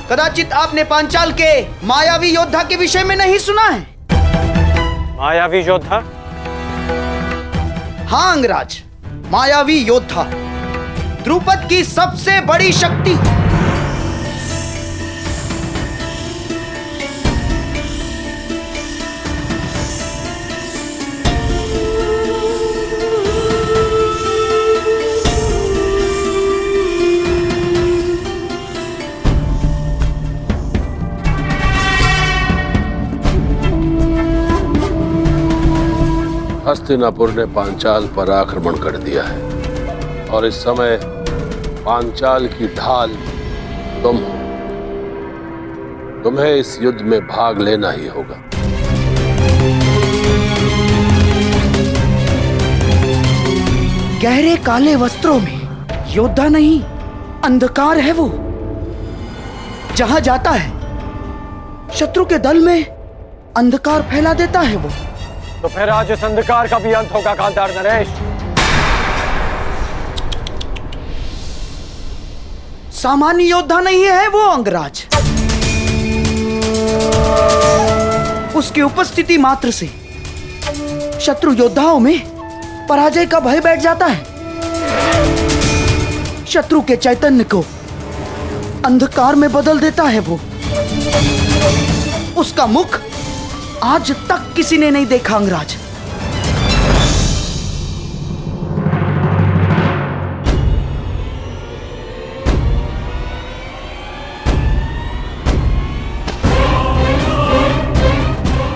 कदाचित आपने पांचाल के मायावी योद्धा के विषय में नहीं सुना है। मायावी योद्धा? हाँ अंगराज, मायावी योद्धा, द्रुपद की सबसे बड़ी शक्ति। हस्तिनापुर ने पांचाल पर आक्रमण कर दिया है और इस समय पांचाल की ढाल तुम हो। तुम्हें इस युद्ध में भाग लेना ही होगा। गहरे काले वस्त्रों में योद्धा नहीं, अंधकार है वो। जहां जाता है शत्रु के दल में अंधकार फैला देता है वो। तो फिर आज इस अंधकार का भी अंत होगा गांधार नरेश। सामान्य योद्धा नहीं है वो अंगराज। उसकी उपस्थिति मात्र से शत्रु योद्धाओं में पराजय का भय बैठ जाता है। शत्रु के चैतन्य को अंधकार में बदल देता है वो। उसका मुख आज तक किसी ने नहीं देखा अंगराज।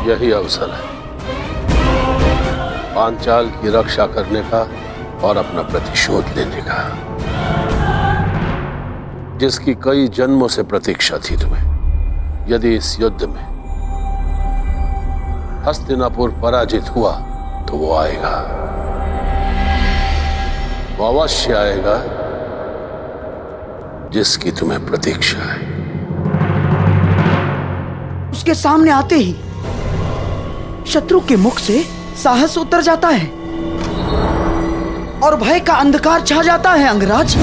यही अवसर है पांचाल की रक्षा करने का और अपना प्रतिशोध लेने का, जिसकी कई जन्मों से प्रतीक्षा थी तुम्हें। यदि इस युद्ध में हस्तिनापुर पराजित हुआ तो वो आएगा, वो अवश्य आएगा जिसकी तुम्हें प्रतीक्षा है। उसके सामने आते ही शत्रु के मुख से साहस उतर जाता है और भय का अंधकार छा जाता है अंगराज।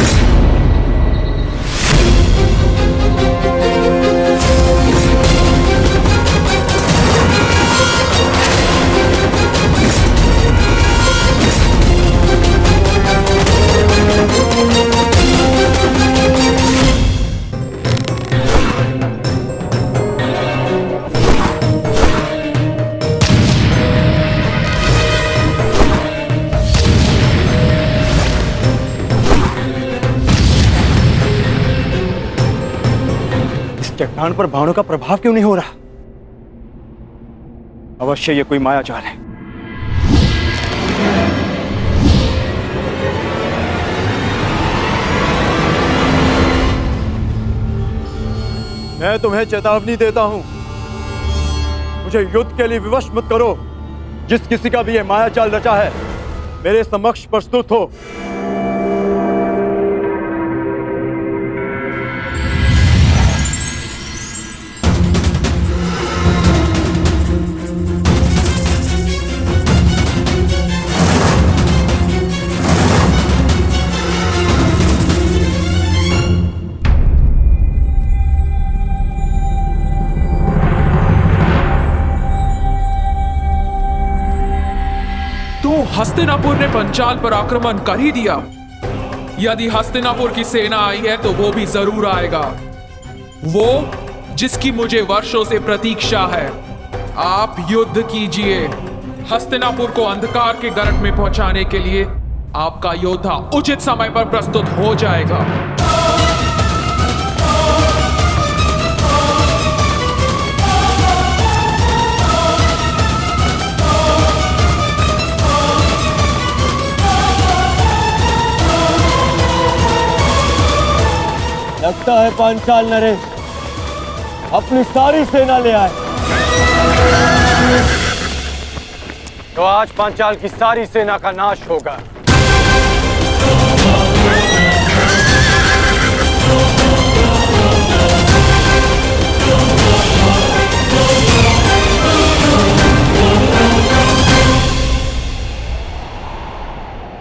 चट्टान पर बाणों का प्रभाव क्यों नहीं हो रहा? अवश्य ये कोई माया जाल है। मैं तुम्हें चेतावनी देता हूं, मुझे युद्ध के लिए विवश मत करो। जिस किसी का भी ये माया जाल रचा है मेरे समक्ष प्रस्तुत हो। हस्तिनापुर ने पंचाल पर आक्रमण कर ही दिया। यदि हस्तिनापुर की सेना आई है तो वो भी जरूर आएगा, वो जिसकी मुझे वर्षों से प्रतीक्षा है। आप युद्ध कीजिए। हस्तिनापुर को अंधकार के गर्त में पहुंचाने के लिए आपका योद्धा उचित समय पर प्रस्तुत हो जाएगा। लगता है पांचाल नरेश अपनी सारी सेना ले आए। तो आज पांचाल की सारी सेना का नाश होगा।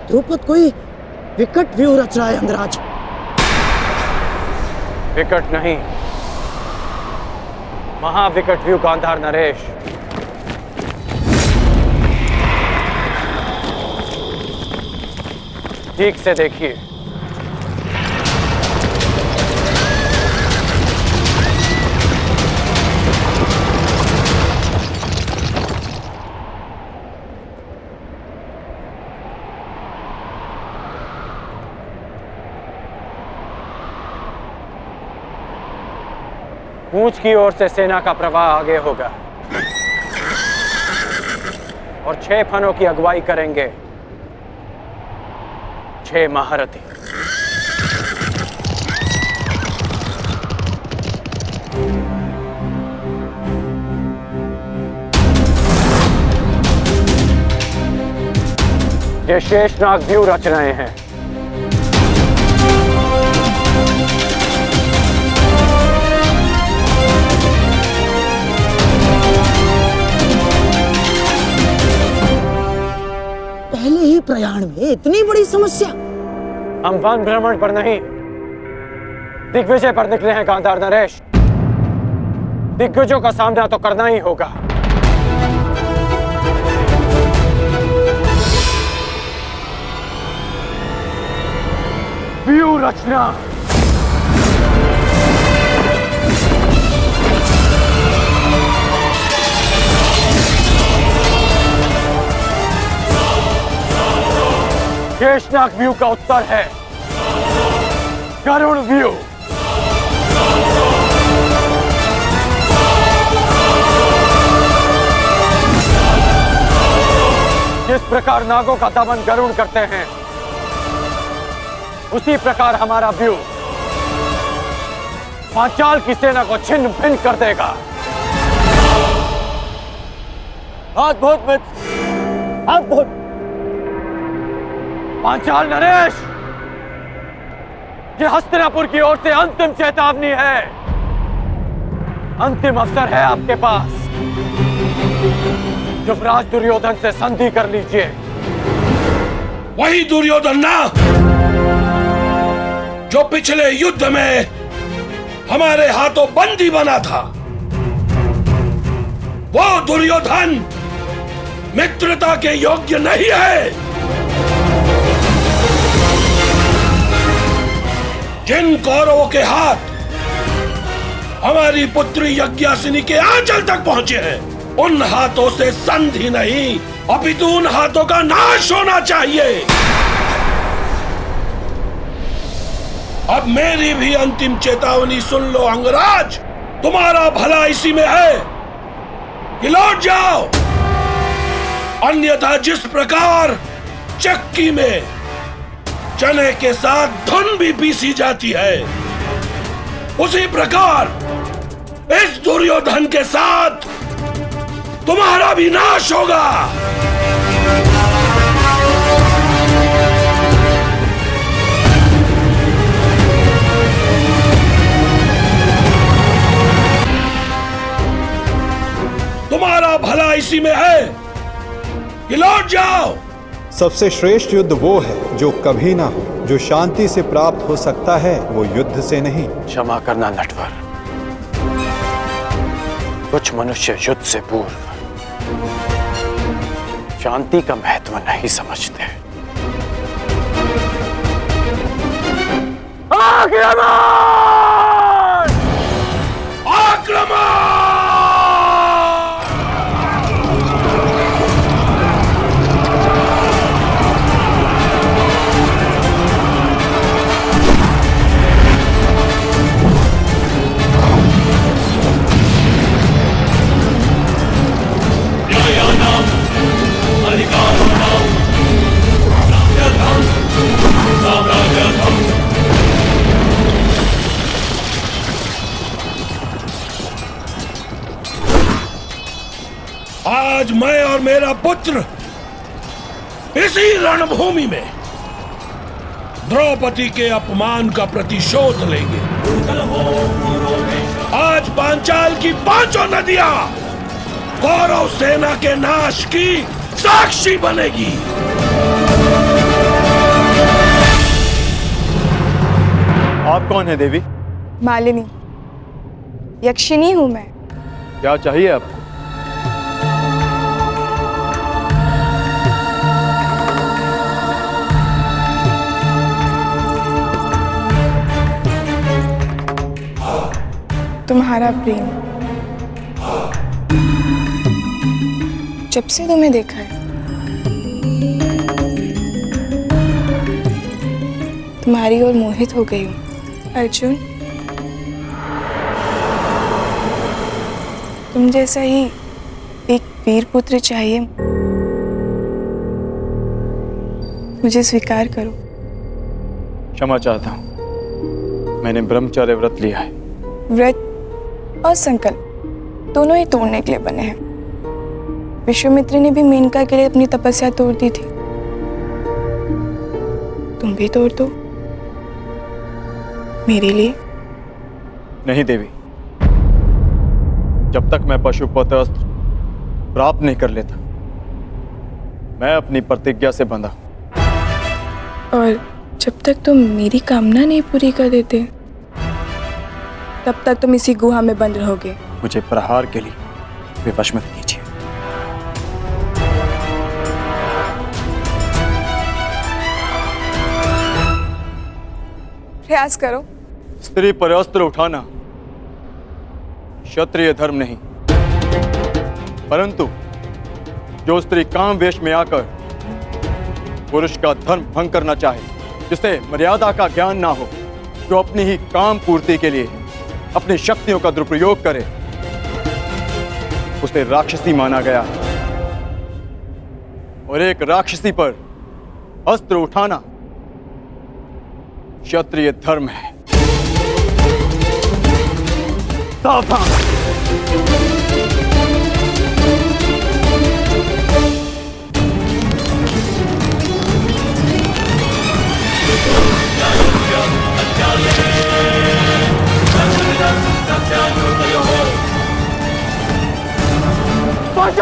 द्रुपद कोई विकट व्यूह रच रहा है अंगराज। विकट नहीं, महाविकट व्यू गांधार नरेश। ठीक से देखिए। पूंछ की ओर से सेना का प्रवाह आगे होगा और 6 फनों की अगुवाई करेंगे 6 महारथी। ये शेषनाग व्यू रच रहे हैं। पहले ही प्रयाण में इतनी बड़ी समस्या। हम वन भ्रमण पर नहीं, दिग्विजय पर निकले हैं गांधार नरेश। दिग्विजयों का सामना तो करना ही होगा। व्यू रचना। शेषनाग व्यू का उत्तर है गरुड़ व्यू। जिस प्रकार नागों का दमन गरुड़ करते हैं, उसी प्रकार हमारा व्यू पांचाल की सेना को छिन्न भिन्न कर देगा। अद्भुत मित्र, अद्भुत। पांचाल नरेश, ये हस्तिनापुर की ओर से अंतिम चेतावनी है। अंतिम अवसर है आपके पास। युवराज दुर्योधन से संधि कर लीजिए। वही दुर्योधन ना जो पिछले युद्ध में हमारे हाथों बंदी बना था। वो दुर्योधन मित्रता के योग्य नहीं है। जिन कौरवों के हाथ हमारी पुत्री यज्ञासिनी के आंचल तक पहुंचे हैं, उन हाथों से संधि नहीं, अपितु उन हाथों का नाश होना चाहिए। अब मेरी भी अंतिम चेतावनी सुन लो अंगराज। तुम्हारा भला इसी में है कि लौट जाओ, अन्यथा जिस प्रकार चक्की में चने के साथ धुन भी पीसी जाती है, उसी प्रकार इस दुर्योधन के साथ तुम्हारा भी नाश होगा। तुम्हारा भला इसी में है कि लौट जाओ। सबसे श्रेष्ठ युद्ध वो है जो कभी ना हो। जो शांति से प्राप्त हो सकता है वो युद्ध से नहीं। क्षमा करना नटवर, कुछ मनुष्य युद्ध से पूर्व शांति का महत्व नहीं समझते। आक्रमण! आक्रमण! आज मैं और मेरा पुत्र इसी रणभूमि में द्रौपदी के अपमान का प्रतिशोध लेंगे। आज पांचाल की 5 नदियां कौरव सेना के नाश की साक्षी बनेगी। आप कौन है देवी? मालिनी, यक्षिणी हूं मैं। क्या चाहिए आपको? तुम्हारा प्रेम। जब से तुम्हें देखा है तुम्हारी ओर मोहित हो गई हूँ अर्जुन। तुम जैसा ही एक वीर पुत्र चाहिए। मुझे स्वीकार करो। क्षमा चाहता हूँ, मैंने ब्रह्मचर्य व्रत लिया है। व्रत और संकल्प दोनों ही तोड़ने के लिए बने हैं। विश्वामित्र ने भी मेनका के लिए अपनी तपस्या तोड़ दी थी। तुम भी तोड़ दो मेरे लिए। नहीं देवी, जब तक मैं पशुपत अस्त्र प्राप्त नहीं कर लेता, मैं अपनी प्रतिज्ञा से बंधा। और जब तक तुम मेरी कामना नहीं पूरी कर देते, तब तक तुम इसी गुहा में बंद रहोगे। मुझे प्रहार के लिए विवश मत कीजिए। प्रयास करो। स्त्री पर अस्त्र उठाना क्षत्रिय धर्म नहीं, परंतु जो स्त्री काम वेश में आकर पुरुष का धर्म भंग करना चाहे, जिसे मर्यादा का ज्ञान ना हो, जो अपनी ही काम पूर्ति के लिए अपनी शक्तियों का दुरुपयोग करे, उसे राक्षसी माना गया। और एक राक्षसी पर अस्त्र उठाना क्षत्रिय धर्म है। सावधान!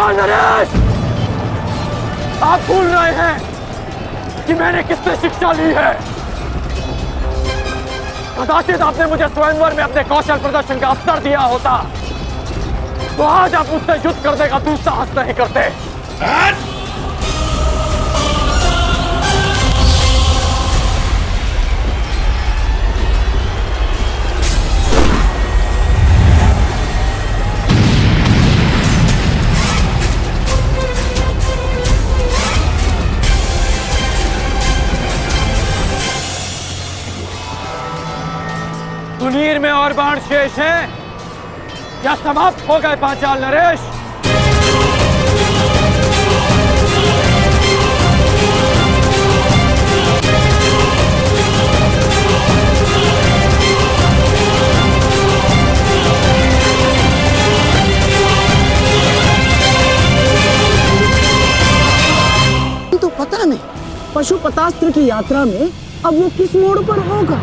नरेश, आप भूल रहे हैं कि मैंने किससे शिक्षा ली है। कदाचित आपने मुझे स्वयंवर में अपने कौशल प्रदर्शन का अवसर दिया होता तो आज आप मुझसे युद्ध करने का दुस्साहस नहीं करते। सुनीर में और बाण शेष हैं या समाप्त हो गए पांचाल नरेश? तो पता नहीं पशुपतास्त्र की यात्रा में अब वो किस मोड़ पर होगा।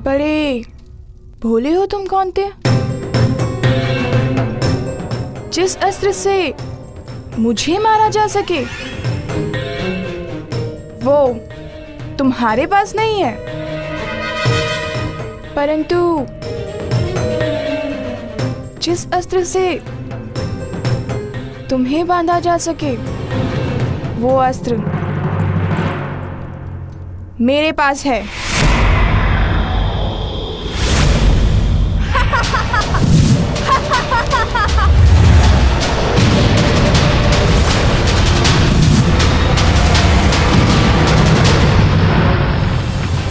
बड़े भोले हो तुम कौन थे? जिस अस्त्र से मुझे मारा जा सके वो तुम्हारे पास नहीं है, परंतु जिस अस्त्र से तुम्हें बांधा जा सके वो अस्त्र मेरे पास है।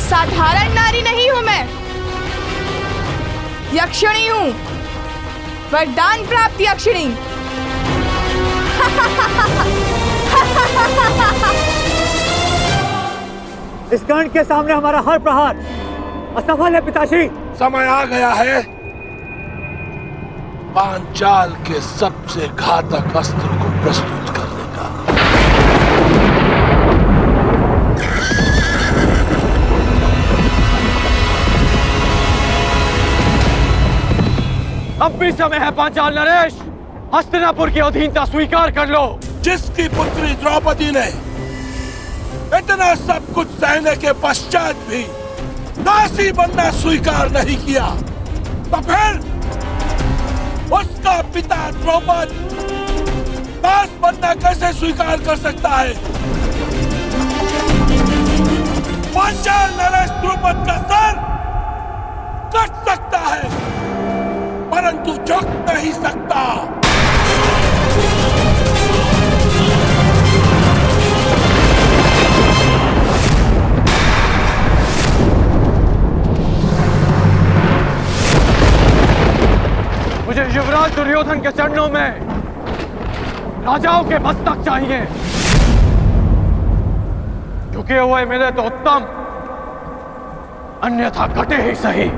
साधारण नारी नहीं हूं मैं, यक्षिणी हूं, वरदान प्राप्त यक्षिणी। इस गण के सामने हमारा हर प्रहार असफल है पिताश्री। समय आ गया है पांचाल के सबसे घातक अस्त्र को प्रस्तुत करने का। अब भी समय है पांचाल नरेश, हस्तिनापुर की अधीनता स्वीकार कर लो। जिसकी पुत्री द्रौपदी ने इतना सब कुछ सहने के पश्चात भी दासी बनना स्वीकार नहीं किया, तो फिर उसका पिता द्रौपद दास बनना कैसे स्वीकार कर सकता है? पांचाल नरेश द्रौपद का सर कट सकता है, परंतु झुक नहीं सकता। मुझे युवराज दुर्योधन के चरणों में राजाओं के मस्तक चाहिए। झुके हुए मिले तो उत्तम, अन्यथा कटे ही सही।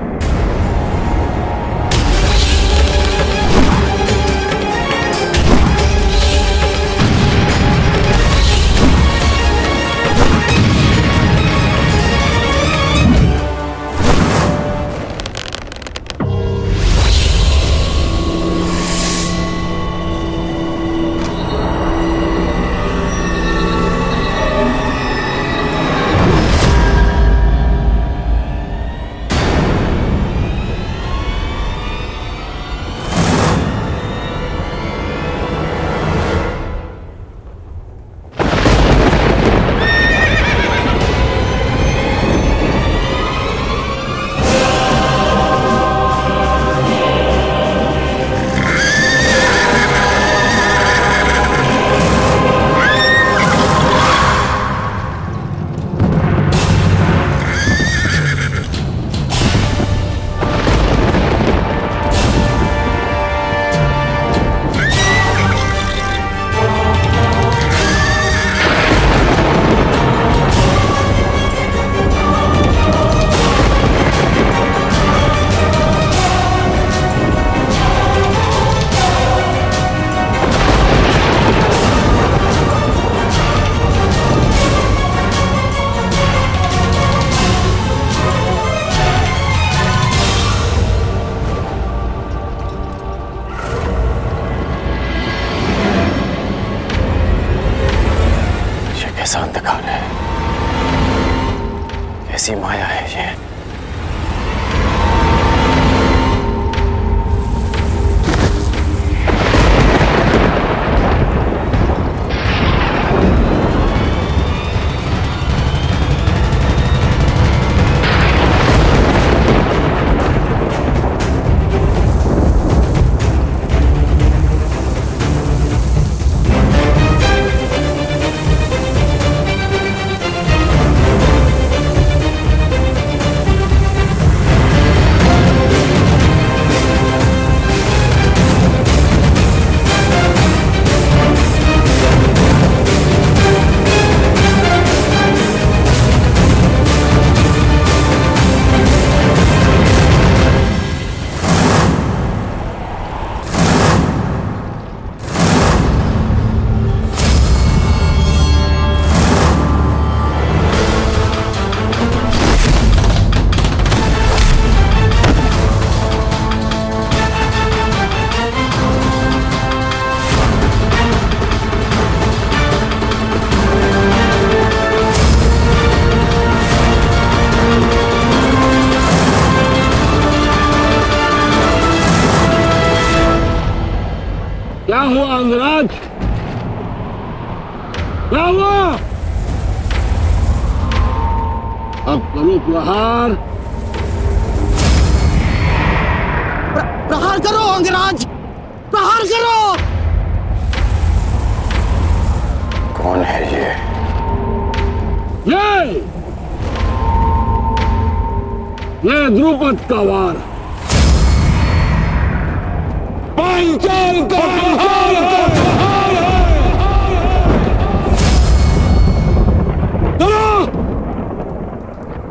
कैसा अंधकार है, कैसी माया है ये। क्या हुआ अंगराज? क्या हुआ? अब करो प्रहार। प्रहार करो अंगराज, प्रहार करो। कौन है ये? ये द्रुपद का वार। पांचाल का चलो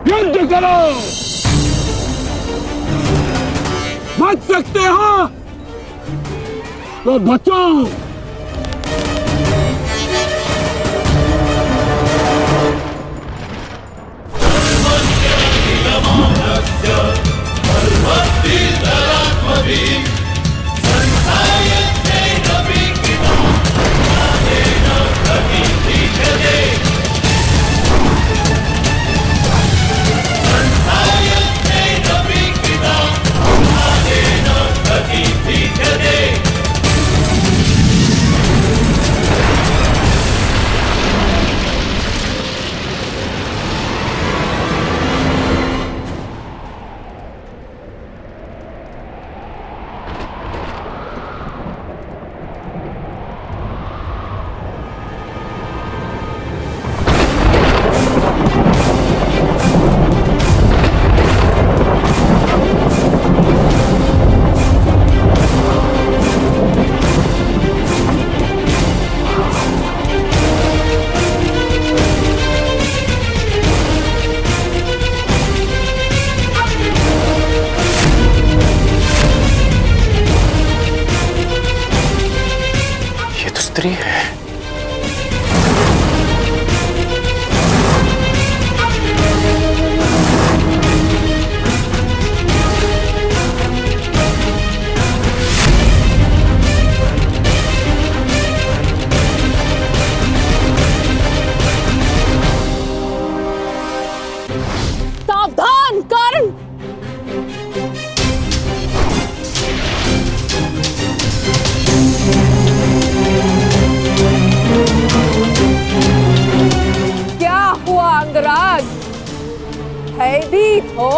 युद्ध करो। बच सकते हो तो बचाओ। स्त्री है। सावधान कर्ण। क्या हुआ अंगराज? भयभीत हो?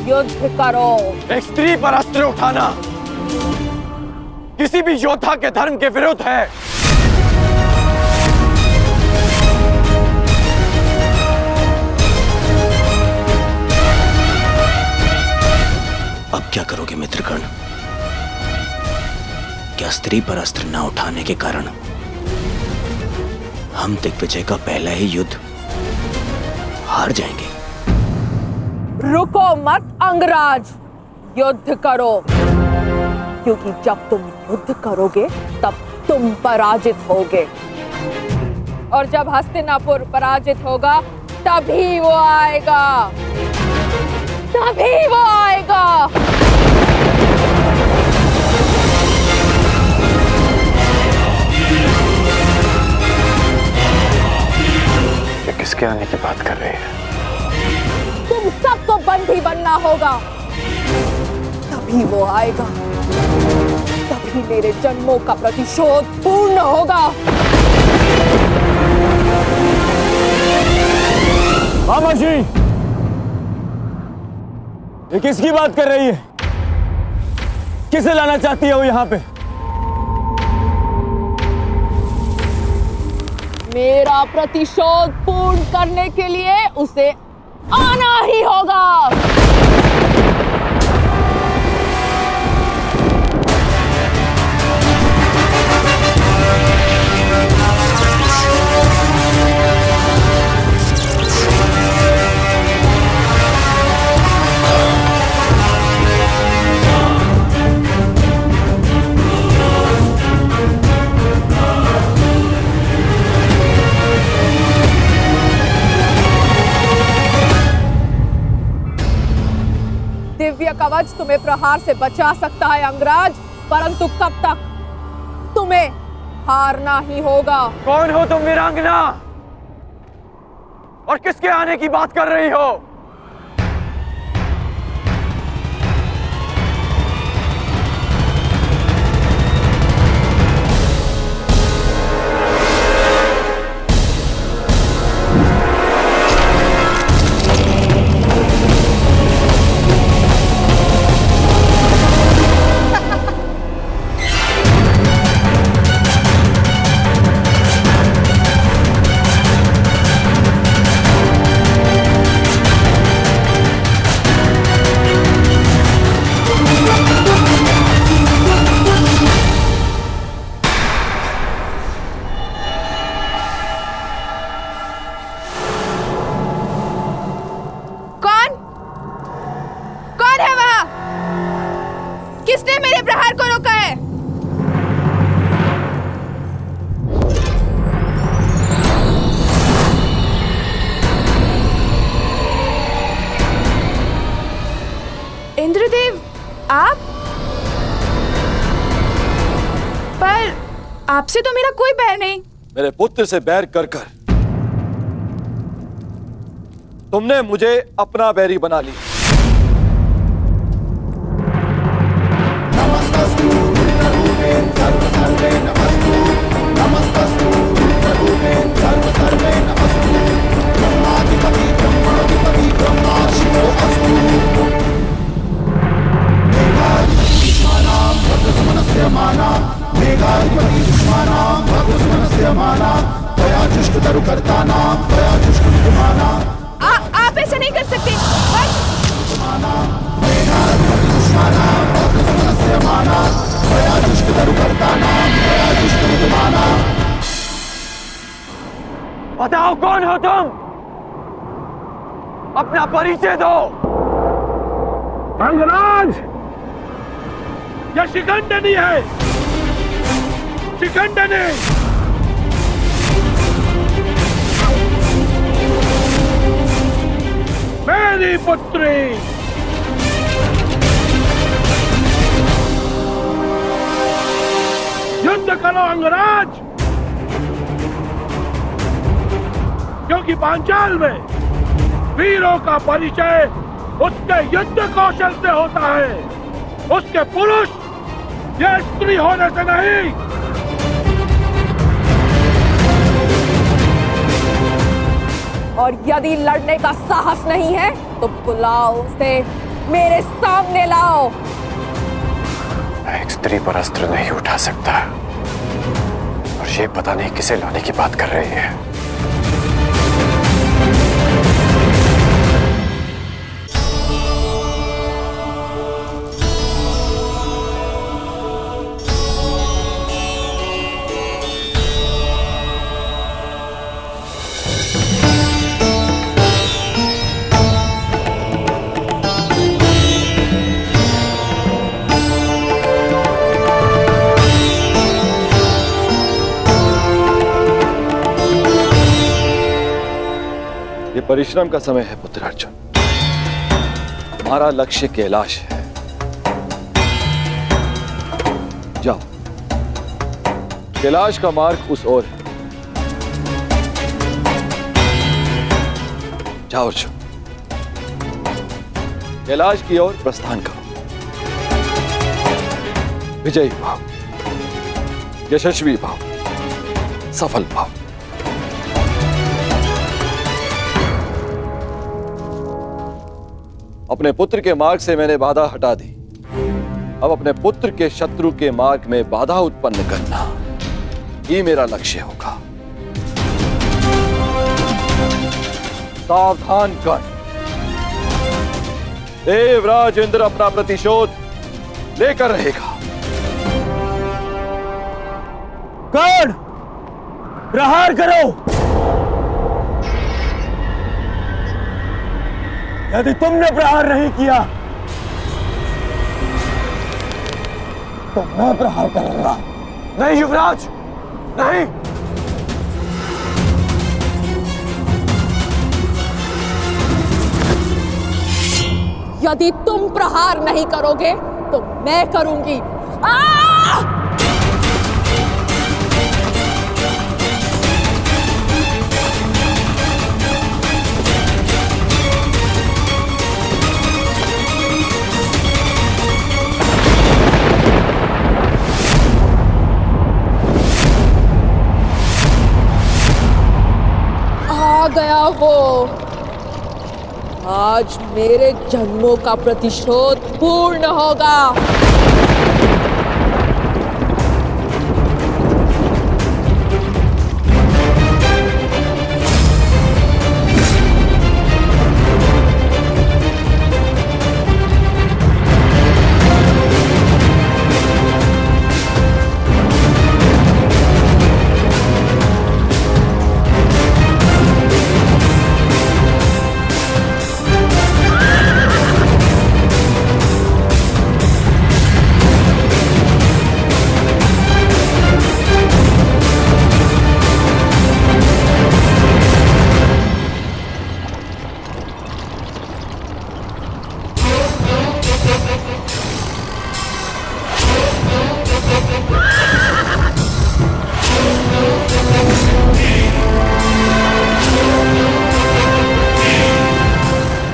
युद्ध करो। एक स्त्री पर अस्त्र उठाना किसी भी योद्धा के धर्म के विरुद्ध है। अब क्या करोगे मित्रगण? क्या स्त्री पर अस्त्र न उठाने के कारण हम दिग्विजय का पहला ही युद्ध हार जाएंगे? रुको मत अंगराज, युद्ध करो, क्योंकि जब तुम युद्ध करोगे तब तुम पराजित होगे, और जब हस्तिनापुर पराजित होगा तभी वो आएगा, तभी वो आएगा। ये किसके आने की बात कर रही है? तुम सबको बंदी बनना होगा, तभी वो आएगा, तभी मेरे जन्मों का प्रतिशोध पूर्ण होगा। मामा जी, ये किसकी बात कर रही है? किसे लाना चाहती है वो यहाँ पे? मेरा प्रतिशोध पूर्ण करने के लिए उसे आना ही होगा। दिव्य कवच तुम्हें प्रहार से बचा सकता है अंगराज, परंतु कब तक? तुम्हें हारना ही होगा। कौन हो तुम वीरांगना? और किसके आने की बात कर रही हो? किसने मेरे प्रहार को रोका है? इंद्रदेव, आप? पर आपसे तो मेरा कोई बैर नहीं। मेरे पुत्र से बैर कर कर तुमने मुझे अपना बैरी बना लिया। आप ऐसा नहीं कर सकते। बताओ कौन हो तुम? अपना परिचय दो। अंगराज, यह शिखंडनी है। शिखंडनी मेरी पुत्री। युद्ध करो अंगराज, क्योंकि पांचाल में वीरों का परिचय उसके युद्ध कौशल से होता है, उसके पुरुष या स्त्री होने से नहीं। और यदि लड़ने का साहस नहीं है तो बुलाओ उसे, मेरे सामने लाओ। मैं एक स्त्री पर अस्त्र नहीं उठा सकता, और ये पता नहीं किसे लाने की बात कर रही है। परिश्रम का समय है पुत्र अर्जुन। तुम्हारा लक्ष्य कैलाश है। जाओ, कैलाश का मार्ग उस ओर है। जाओ अर्जुन, कैलाश की ओर प्रस्थान करो। विजयी भाव, यशस्वी भाव, सफल भाव। अपने पुत्र के मार्ग से मैंने बाधा हटा दी। अब अपने पुत्र के शत्रु के मार्ग में बाधा उत्पन्न करना ही मेरा लक्ष्य होगा। सावधान कर, देवराज इंद्र अपना प्रतिशोध लेकर रहेगा। कर्ण, प्रहार करो। यदि तुमने प्रहार नहीं किया तो मैं प्रहार करूंगा। नहीं युवराज, नहीं। यदि तुम प्रहार नहीं करोगे तो मैं करूंगी। आ गया वो। आज मेरे जन्मों का प्रतिशोध पूर्ण होगा।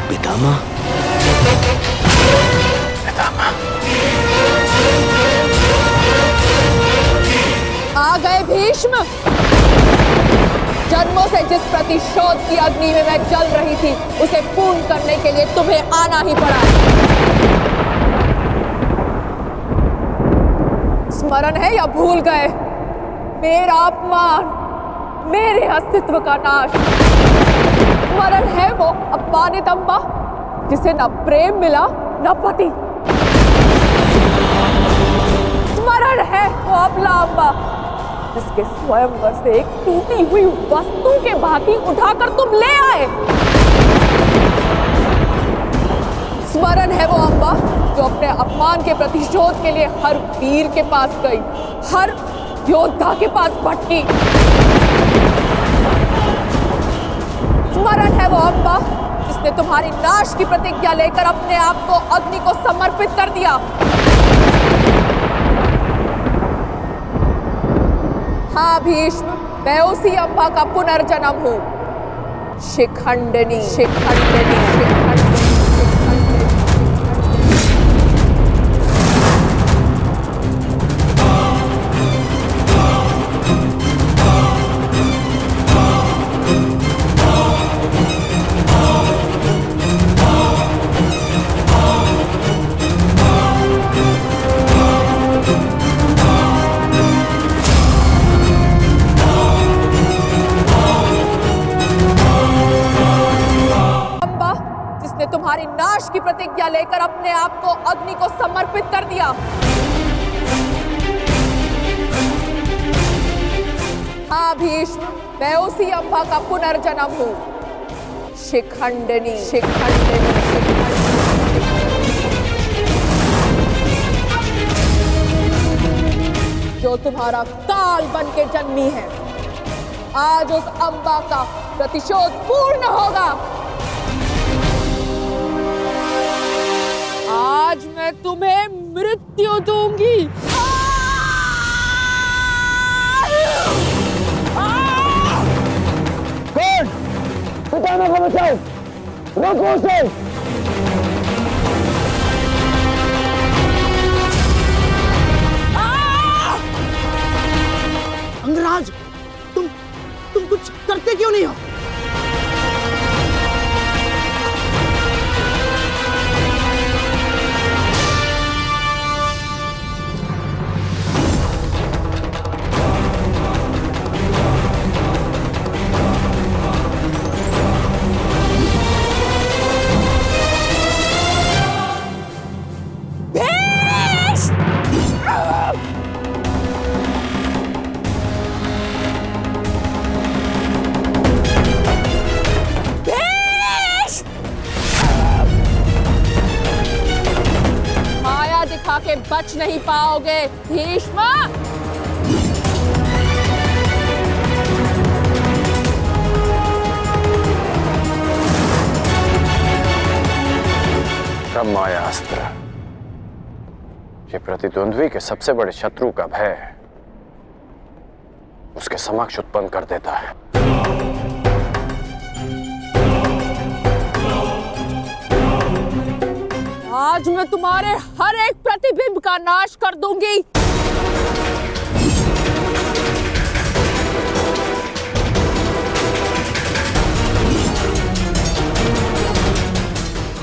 पितामह, आ गए भीष्म। जन्मों से जिस प्रतिशोध की अग्नि में मैं जल रही थी उसे पूर्ण करने के लिए तुम्हें आना ही पड़ा। स्मरण है या भूल गए? मेरा अपमान, मेरे अस्तित्व का नाश। स्मरण है वो अपमानित अम्बा जिसे न प्रेम मिला न पति। स्मरण है वो अबला अम्बा जिसके स्वयंवर से एक टूटी हुई वस्तु के भांति उठाकर तुम ले आए। स्मरण है वो अम्बा जो अपने अपमान के प्रतिशोध के लिए हर वीर के पास गई, हर योद्धा के पास भटकी। स्मरण है वो अम्बा जिसने तुम्हारी नाश की प्रतिज्ञा लेकर अपने आप को अग्नि को समर्पित कर दिया। हाँ भीष्म, मैं उसी अम्बा का पुनर्जन्म हूँ। शिखंडिनी, शिखंडिनी, शिखंडिनी। तुम्हारी नाश की प्रतिज्ञा लेकर अपने आप को अग्नि को समर्पित कर दिया। हाँ भीष्म, मैं उसी अम्बा का पुनर्जन्म हूँ। शिखंडिनी, शिखंडिनी, जो तुम्हारा काल बन के जन्मी है। आज उस अम्बा का प्रतिशोध पूर्ण होगा। आज मैं तुम्हें मृत्यु दूंगी। कौन? पितामह को बचाओ, रोको उसे। अंगराज, तुम कुछ करते क्यों नहीं हो? के बच नहीं पाओगे भीष्म। ब्रह्माया अस्त्र, ये प्रतिद्वंद्वी के सबसे बड़े शत्रु का भय उसके समक्ष उत्पन्न कर देता है। आज मैं तुम्हारे हर एक प्रतिबिंब का नाश कर दूंगी।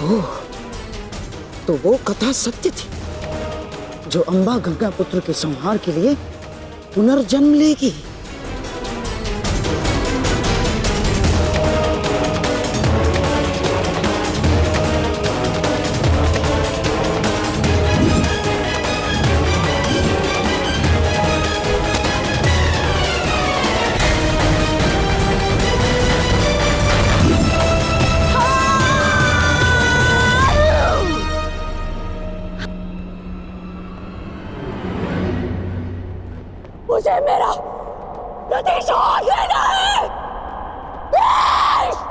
ओह, तो वो कथा सत्य थी जो अम्बा गंगा पुत्र के संहार के लिए पुनर्जन्म लेगी। मुझे मेरा प्रतिशोध लेना है। भीष्म!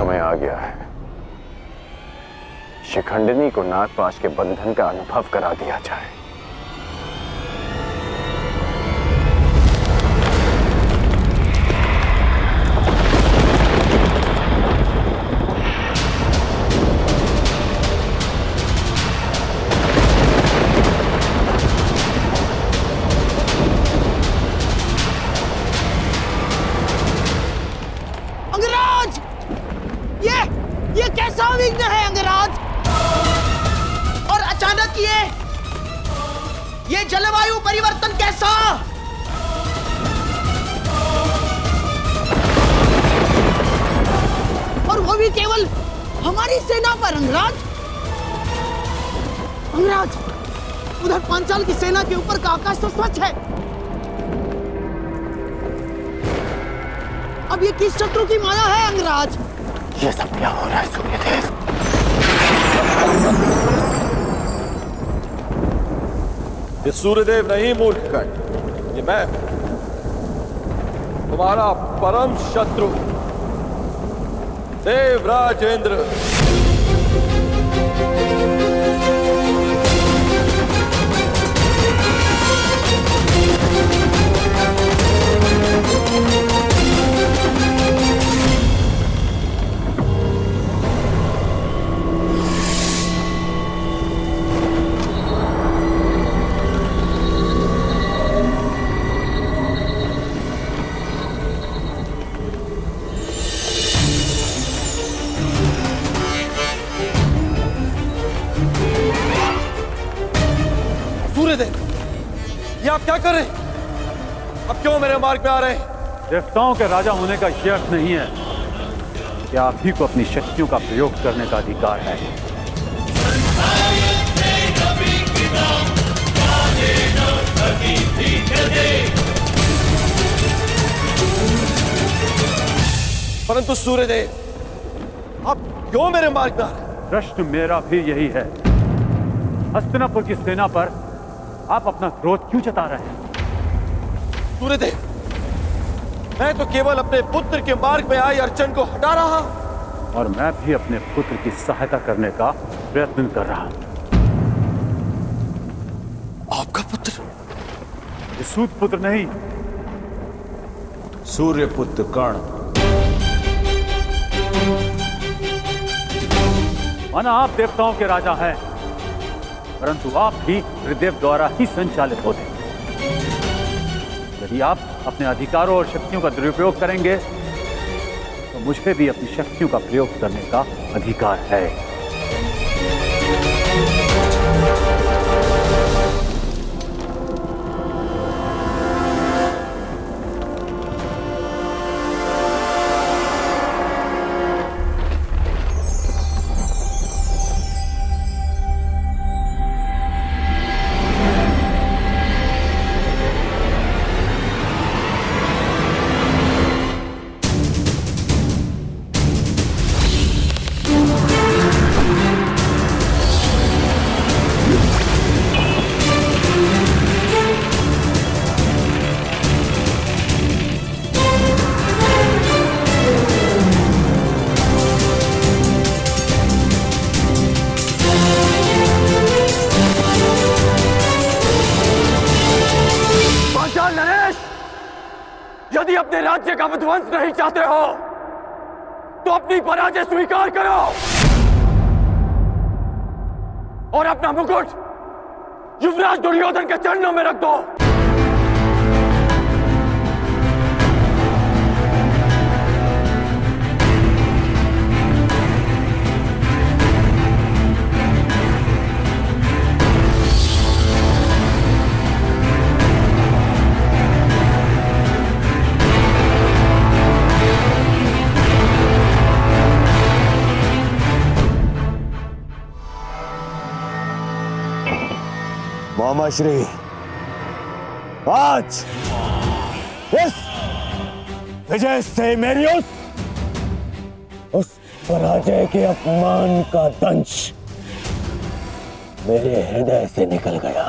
समय आ गया है। शिखंडिनी को नागपाश के बंधन का अनुभव करा दिया जाए। अंगराज, ये कैसा विघ्न है अंगराज? और अचानक ये जलवायु परिवर्तन कैसा? और वो भी केवल हमारी सेना पर अंगराज। अंगराज, उधर पांचाल की सेना के ऊपर का आकाश तो स्वच्छ है। अब ये किस शत्रु की माया है अंगराज? ये सब क्या हो रहा है सूर्यदेव? ये सूर्यदेव नहीं मूर्ख कर्ण, ये मैं, तुम्हारा परम शत्रु देवराज इंद्र। सूर्यदेव, ये आप क्या कर रहे हैं? अब क्यों मेरे मार्ग में आ रहे हैं? देवताओं के राजा होने का यह अर्थ नहीं है कि आप ही को अपनी शक्तियों का प्रयोग करने का अधिकार है। परंतु सूर्यदेव, आप क्यों मेरे मार्ग में आ रहे हैं? प्रश्न मेरा भी यही है। हस्तिनापुर की सेना पर आप अपना क्रोध क्यों जता रहे हैं? सूर्यदेव, मैं तो केवल अपने पुत्र के मार्ग में आई अड़चन को हटा रहा, और मैं भी अपने पुत्र की सहायता करने का प्रयत्न कर रहा हूं। आपका पुत्र? सूत पुत्र नहीं, सूर्यपुत्र कर्ण। माना आप देवताओं के राजा हैं, परंतु आप भी त्रिदेव द्वारा ही संचालित होते हैं। यदि आप अपने अधिकारों और शक्तियों का दुरुपयोग करेंगे तो मुझे भी अपनी शक्तियों का प्रयोग करने का अधिकार है। यदि अपने राज्य का विध्वंस नहीं चाहते हो तो अपनी पराजय स्वीकार करो और अपना मुकुट युवराज दुर्योधन के चरणों में रख दो। मामाश्री, आज इस विजय से मेरी उस पराजय के अपमान का दंश मेरे हृदय से निकल गया।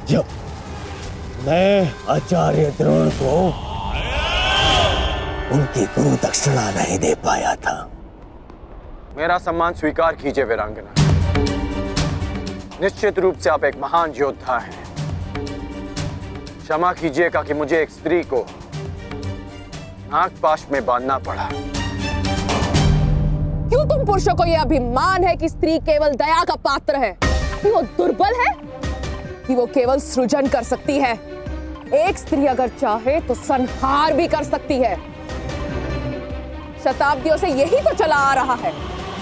जब मैं आचार्य द्रोण को उनकी गुरु दक्षिणा नहीं दे पाया था। मेरा सम्मान स्वीकार कीजिए वीरांगना। निश्चित रूप से आप एक महान योद्धा हैं। क्षमा कीजिएगा कि मुझे एक स्त्री को नागपाश में बांधना पड़ा। क्यों तुम पुरुषों को यह अभिमान है कि स्त्री केवल दया का पात्र है, कि वो दुर्बल है, कि वो केवल सृजन कर सकती है? एक स्त्री अगर चाहे तो संहार भी कर सकती है। शताब्दियों से यही तो चला आ रहा है,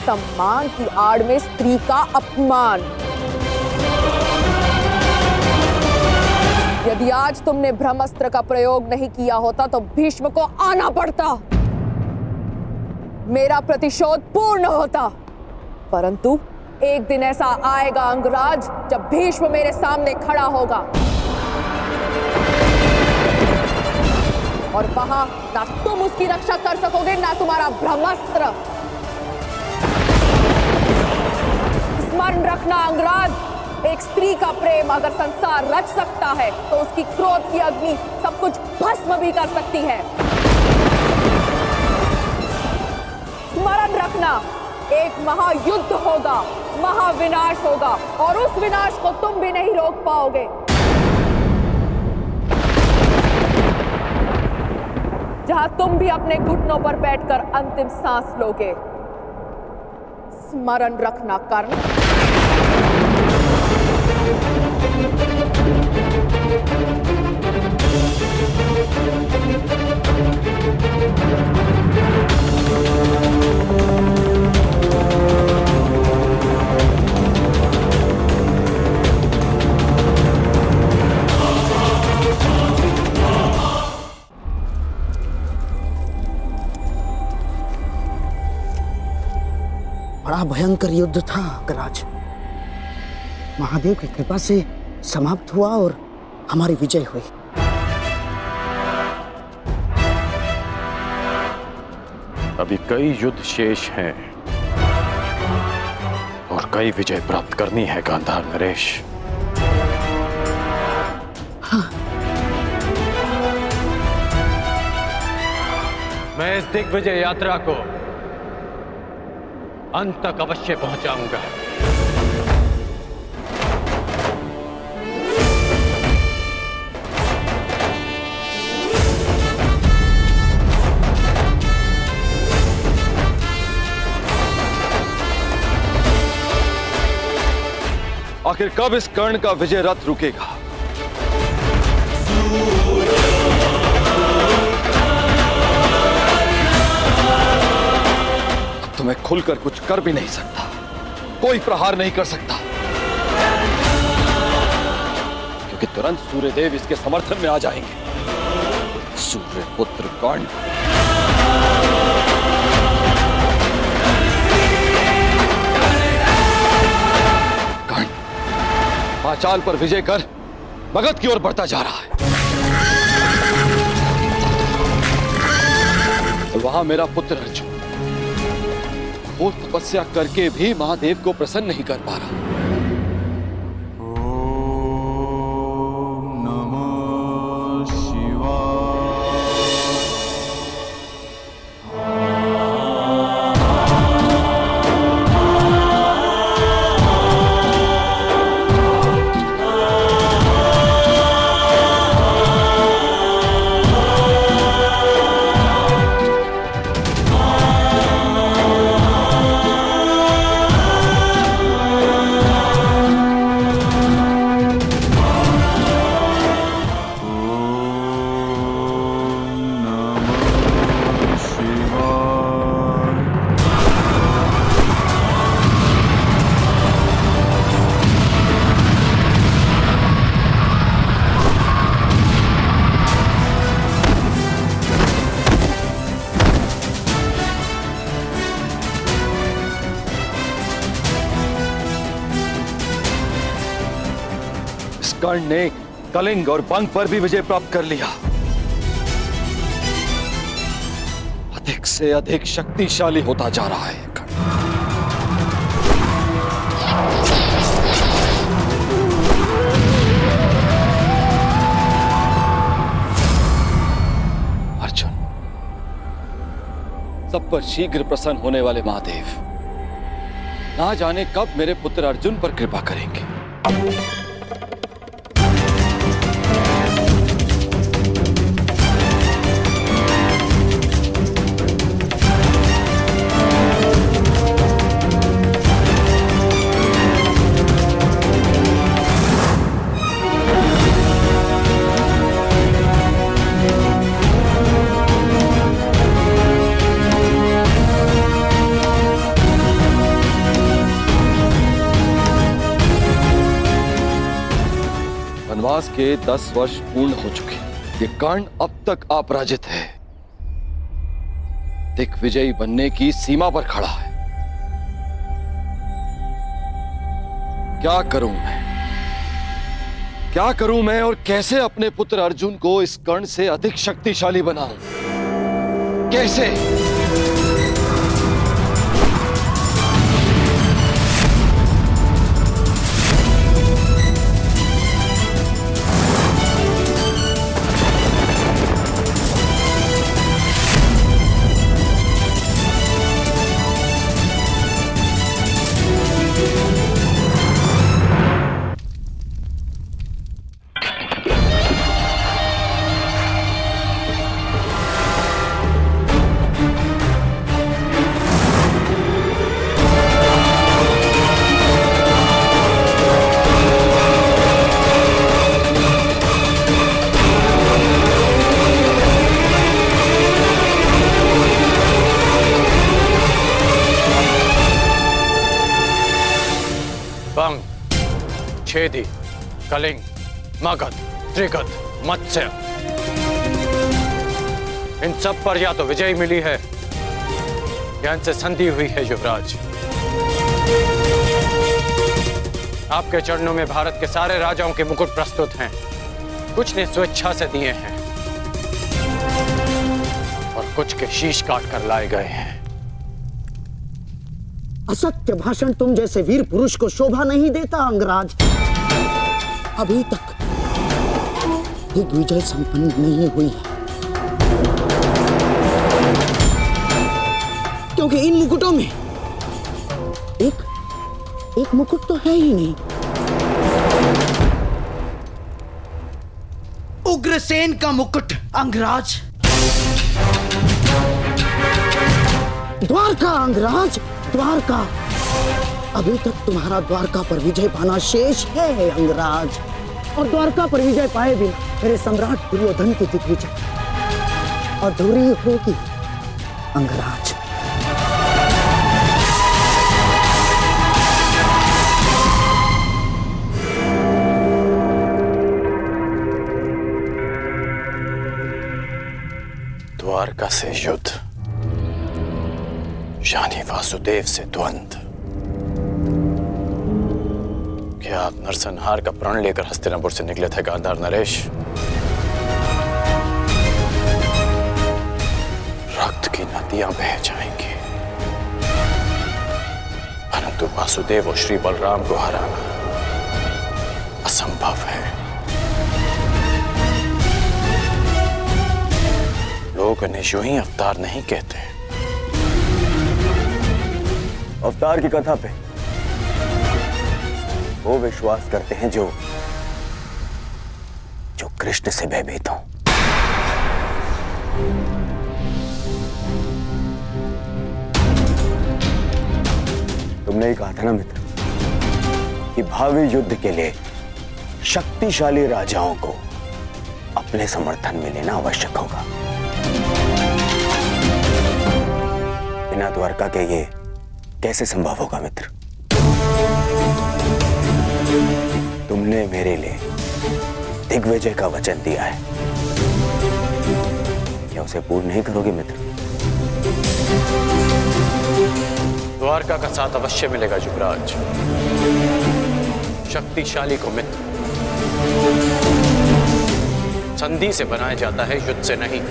सम्मान की आड़ में स्त्री का अपमान। यदि आज तुमने ब्रह्मास्त्र का प्रयोग नहीं किया होता तो भीष्म को आना पड़ता, मेरा प्रतिशोध पूर्ण होता। परंतु एक दिन ऐसा आएगा अंगराज, जब भीष्म मेरे सामने खड़ा होगा और वहां ना तुम उसकी रक्षा कर सकोगे ना तुम्हारा ब्रह्मास्त्र। स्मरण रखना अंगराज, एक स्त्री का प्रेम अगर संसार रच सकता है तो उसकी क्रोध की अग्नि सब कुछ भस्म भी कर सकती है। स्मरण रखना, एक महायुद्ध होगा, महाविनाश होगा, और उस विनाश को तुम भी नहीं रोक पाओगे। जहां तुम भी अपने घुटनों पर बैठकर अंतिम सांस लोगे। स्मरण रखना कर्ण। बड़ा भयंकर युद्ध था अंगराज। महादेव की कृपा से समाप्त हुआ और हमारी विजय हुई। अभी कई युद्ध शेष हैं और कई विजय प्राप्त करनी है गांधार नरेश। हाँ। मैं इस दिग्विजय यात्रा को अंत तक अवश्य पहुंचाऊंगा। आखिर कब इस कर्ण का विजय रथ रुकेगा? अब तो मैं खुलकर कुछ कर भी नहीं सकता, कोई प्रहार नहीं कर सकता, क्योंकि तुरंत सूर्यदेव इसके समर्थन में आ जाएंगे। सूर्यपुत्र कर्ण। पांचाल पर विजय कर मगध की ओर बढ़ता जा रहा है। और वहां मेरा पुत्र अर्जुन घोर तपस्या करके भी महादेव को प्रसन्न नहीं कर पा रहा। कर्ण ने कलिंग और बंग पर भी विजय प्राप्त कर लिया। अधिक से अधिक शक्तिशाली होता जा रहा है अर्जुन। सब पर शीघ्र प्रसन्न होने वाले महादेव ना जाने कब मेरे पुत्र अर्जुन पर कृपा करेंगे। वनवास के 10 वर्ष पूर्ण हो चुके। ये कर्ण अब तक अपराजित है, दिग्विजयी बनने की सीमा पर खड़ा है। क्या करूं मैं और कैसे अपने पुत्र अर्जुन को इस कर्ण से अधिक शक्तिशाली बनाऊं? कैसे? छेदी, कलिंग, मगध, त्रिगद, मत्स्य, इन सब पर या तो विजय मिली है या इनसे संधि हुई है। युवराज, आपके चरणों में भारत के सारे राजाओं के मुकुट प्रस्तुत हैं। कुछ ने स्वेच्छा से दिए हैं और कुछ के शीश काट कर लाए गए हैं। असत्य भाषण तुम जैसे वीर पुरुष को शोभा नहीं देता अंगराज। अभी तक दिग्विजय संपन्न नहीं हुई है, क्योंकि इन मुकुटों में एक मुकुट तो है ही नहीं। उग्रसेन का मुकुट अंगराज। द्वारका अंगराज, द्वारका। अभी तक तुम्हारा द्वारका पर विजय पाना शेष है अंगराज, और द्वारका पर विजय पाए बिना मेरे सम्राट दुर्योधन की दिग्विजय अधूरी होगी अंगराज। द्वारका से युद्ध यानी वासुदेव से द्वंद्व। क्या आप नरसंहार का प्रण लेकर हस्तिनापुर से निकले थे गांधार नरेश? रक्त की नदियां बह जाएंगी, परंतु वासुदेव और श्री बलराम को हराना असंभव है। लोग इन्हें यूं ही अवतार नहीं कहते। अवतार की कथा पे वो विश्वास करते हैं जो कृष्ण से भयभीत हो। तुमने ही कहा था ना मित्र कि भावी युद्ध के लिए शक्तिशाली राजाओं को अपने समर्थन में लेना आवश्यक होगा। बिना द्वारका के ये कैसे संभव होगा मित्र? तुमने मेरे लिए दिग्विजय का वचन दिया है, क्या उसे पूर्ण नहीं करोगे मित्र? द्वारका का साथ अवश्य मिलेगा युवराज। शक्तिशाली को मित्र संधि से बनाया जाता है, युद्ध से नहीं।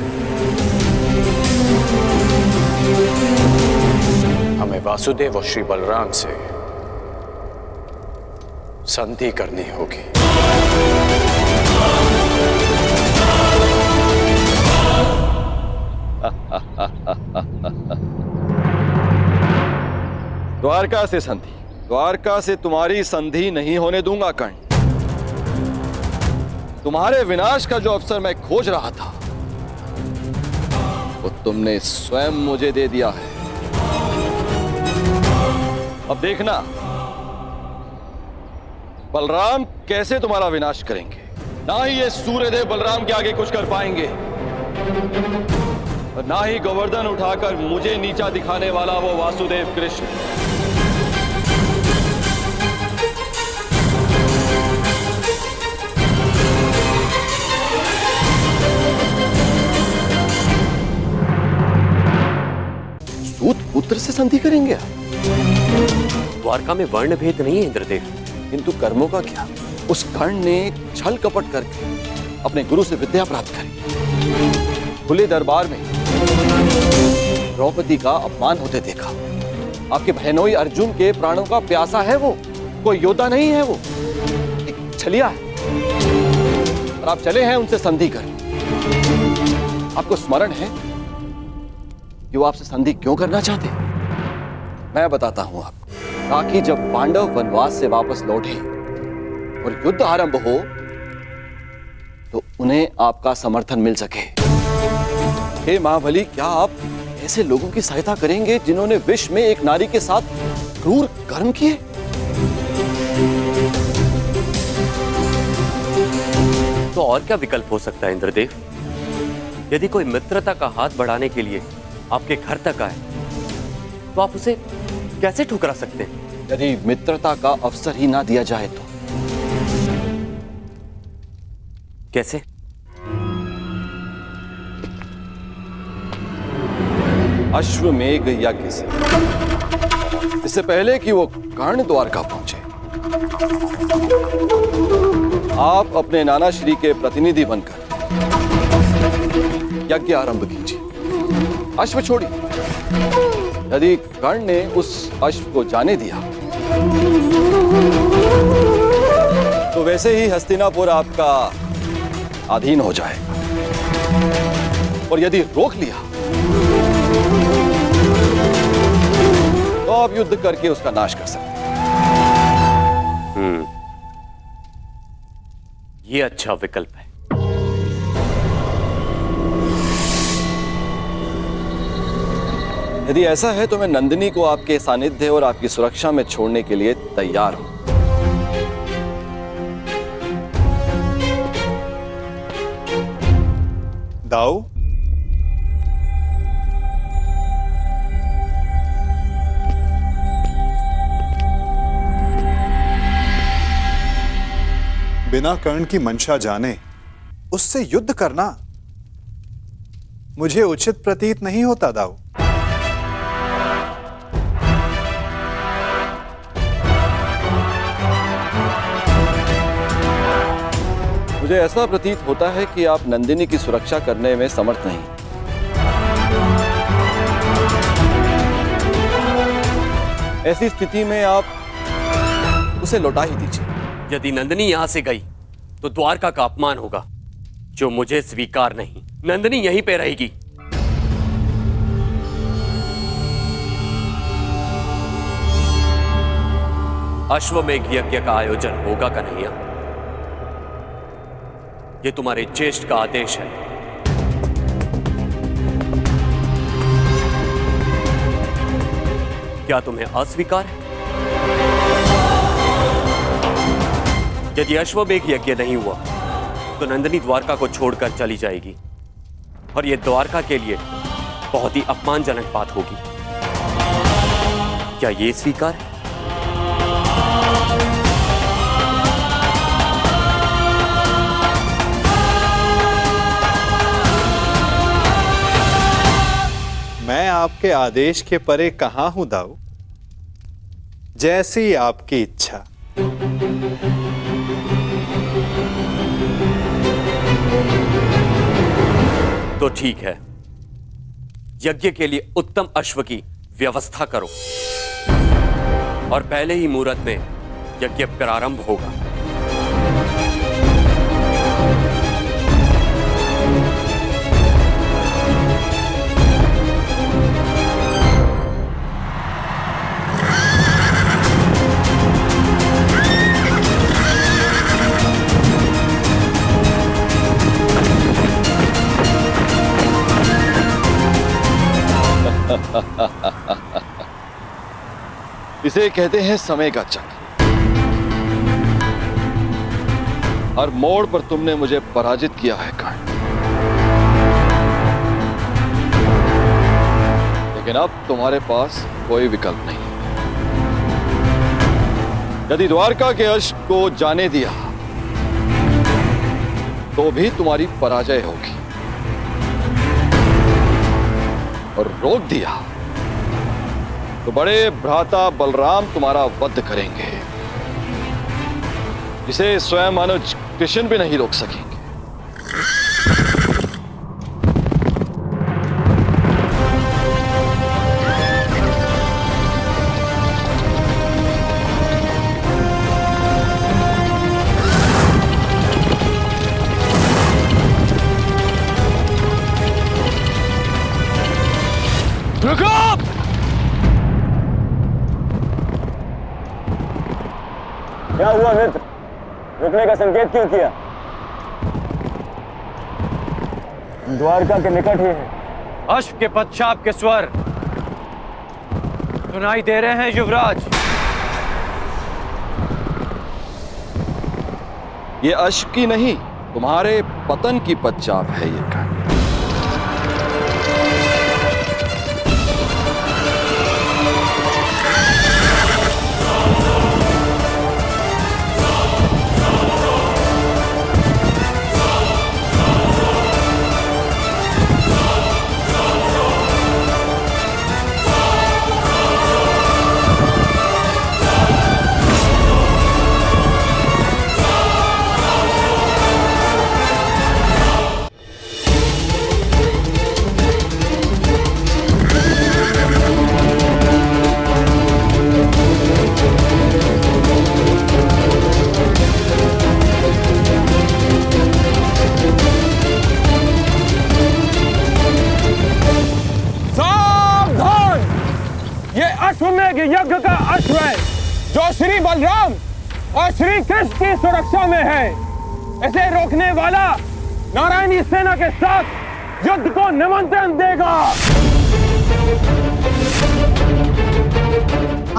हमें वासुदेव और श्री बलराम से संधि करनी होगी। द्वारका से संधि। द्वारका से तुम्हारी संधि नहीं होने दूंगा कर्ण। तुम्हारे विनाश का जो अवसर मैं खोज रहा था वो तुमने स्वयं मुझे दे दिया है। अब देखना बलराम कैसे तुम्हारा विनाश करेंगे। ना ही ये सूर्यदेव बलराम के आगे कुछ कर पाएंगे और ना ही गोवर्धन उठाकर मुझे नीचा दिखाने वाला वो वासुदेव कृष्ण। सूत पुत्र से संधि करेंगे आप? द्वारका में वर्ण भेद नहीं है इंद्रदेव। किंतु कर्मों का क्या? उस कर्ण ने छल कपट करके अपने गुरु से विद्या प्राप्त करी। खुले दरबार में द्रौपदी का अपमान होते देखा। आपके बहनोई अर्जुन के प्राणों का प्यासा है वो, कोई योद्धा नहीं है वो, एक छलिया है। और आप चले हैं उनसे संधि कर। आपको स्मरण है कि वो आपसे संधि क्यों करना चाहते? मैं बताता हूं आपको, ताकि जब पांडव वनवास से वापस लौटे और युद्ध आरंभ हो तो उन्हें आपका समर्थन मिल सके। हे महाबली, क्या आप ऐसे लोगों की सहायता करेंगे जिन्होंने विश्व में एक नारी के साथ क्रूर कर्म किए? तो और क्या विकल्प हो सकता है इंद्रदेव? यदि कोई मित्रता का हाथ बढ़ाने के लिए आपके घर तक आए तो आप उसे कैसे ठुकरा सकते हैं? यदि मित्रता का अवसर ही ना दिया जाए तो कैसे? अश्वमेघ यज्ञ से। इससे पहले कि वो कर्ण द्वारका पहुंचे, आप अपने नाना श्री के प्रतिनिधि बनकर यज्ञ आरंभ कीजिए। अश्व छोड़िए। यदि कर्ण ने उस अश्व को जाने दिया तो वैसे ही हस्तिनापुर आपका अधीन हो जाएगा, और यदि रोक लिया तो आप युद्ध करके उसका नाश कर सकते हैं। ये अच्छा विकल्प है। यदि ऐसा है तो मैं नंदिनी को आपके सानिध्य और आपकी सुरक्षा में छोड़ने के लिए तैयार हूं। दाऊ, बिना कर्ण की मंशा जाने उससे युद्ध करना मुझे उचित प्रतीत नहीं होता दाऊ। मुझे ऐसा प्रतीत होता है कि आप नंदिनी की सुरक्षा करने में समर्थ नहीं। ऐसी स्थिति में आप उसे लौटा ही दीजिए। यदि नंदिनी यहां से गई तो द्वारका का अपमान होगा, जो मुझे स्वीकार नहीं। नंदिनी यहीं पे रहेगी। अश्वमेघ यज्ञ का आयोजन होगा कन्हैया। ये तुम्हारे ज्येष्ठ का आदेश है। क्या तुम्हें अस्वीकार है? यदि अश्वमेघ यज्ञ नहीं हुआ तो नंदिनी द्वारका को छोड़कर चली जाएगी, और यह द्वारका के लिए बहुत ही अपमानजनक बात होगी। क्या यह स्वीकार है? मैं आपके आदेश के परे कहां हूं दाऊ। जैसी आपकी इच्छा। तो ठीक है, यज्ञ के लिए उत्तम अश्व की व्यवस्था करो और पहले ही मुहूर्त में यज्ञ प्रारंभ होगा। इसे कहते हैं समय का चक्र। हर मोड़ पर तुमने मुझे पराजित किया है कर्ण, लेकिन अब तुम्हारे पास कोई विकल्प नहीं। यदि द्वारका के अश्व को जाने दिया तो भी तुम्हारी पराजय होगी, और रोक दिया तो बड़े भ्राता बलराम तुम्हारा वध करेंगे, जिसे स्वयं अनुज कृष्ण भी नहीं रोक सकेंगे। क्या हुआ मित्र? रुकने का संकेत क्यों किया? द्वारका के निकट ही है। अश्व के पश्चात के स्वर सुनाई दे रहे हैं युवराज। ये अश्व की नहीं, तुम्हारे पतन की पश्चात है ये कर्ण। यज्ञ का अश्व है जो श्री बलराम और श्री कृष्ण की सुरक्षा में है। इसे रोकने वाला नारायणी सेना के साथ युद्ध को निमंत्रण देगा।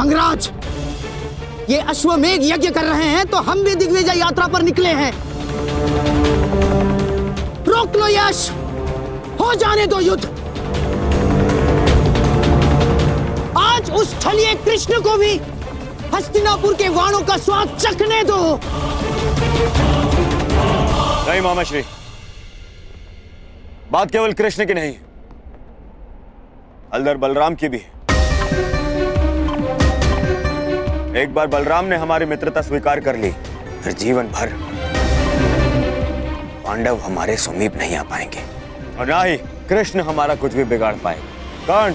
अंगराज, ये अश्वमेघ यज्ञ कर रहे हैं तो हम भी दिग्विजय यात्रा पर निकले हैं। रोक लो ये अश्व, हो जाने दो युद्ध। आज उस छलिए कृष्ण को भी हस्तिनापुर के वाणों का स्वाद चखने दो। नहीं मामाश्री, बात केवल कृष्ण की नहीं, अलदर बलराम की भी है। एक बार बलराम ने हमारी मित्रता स्वीकार कर ली, फिर जीवन भर पांडव हमारे समीप नहीं आ पाएंगे और ना ही कृष्ण हमारा कुछ भी बिगाड़ पाए। कर्ण,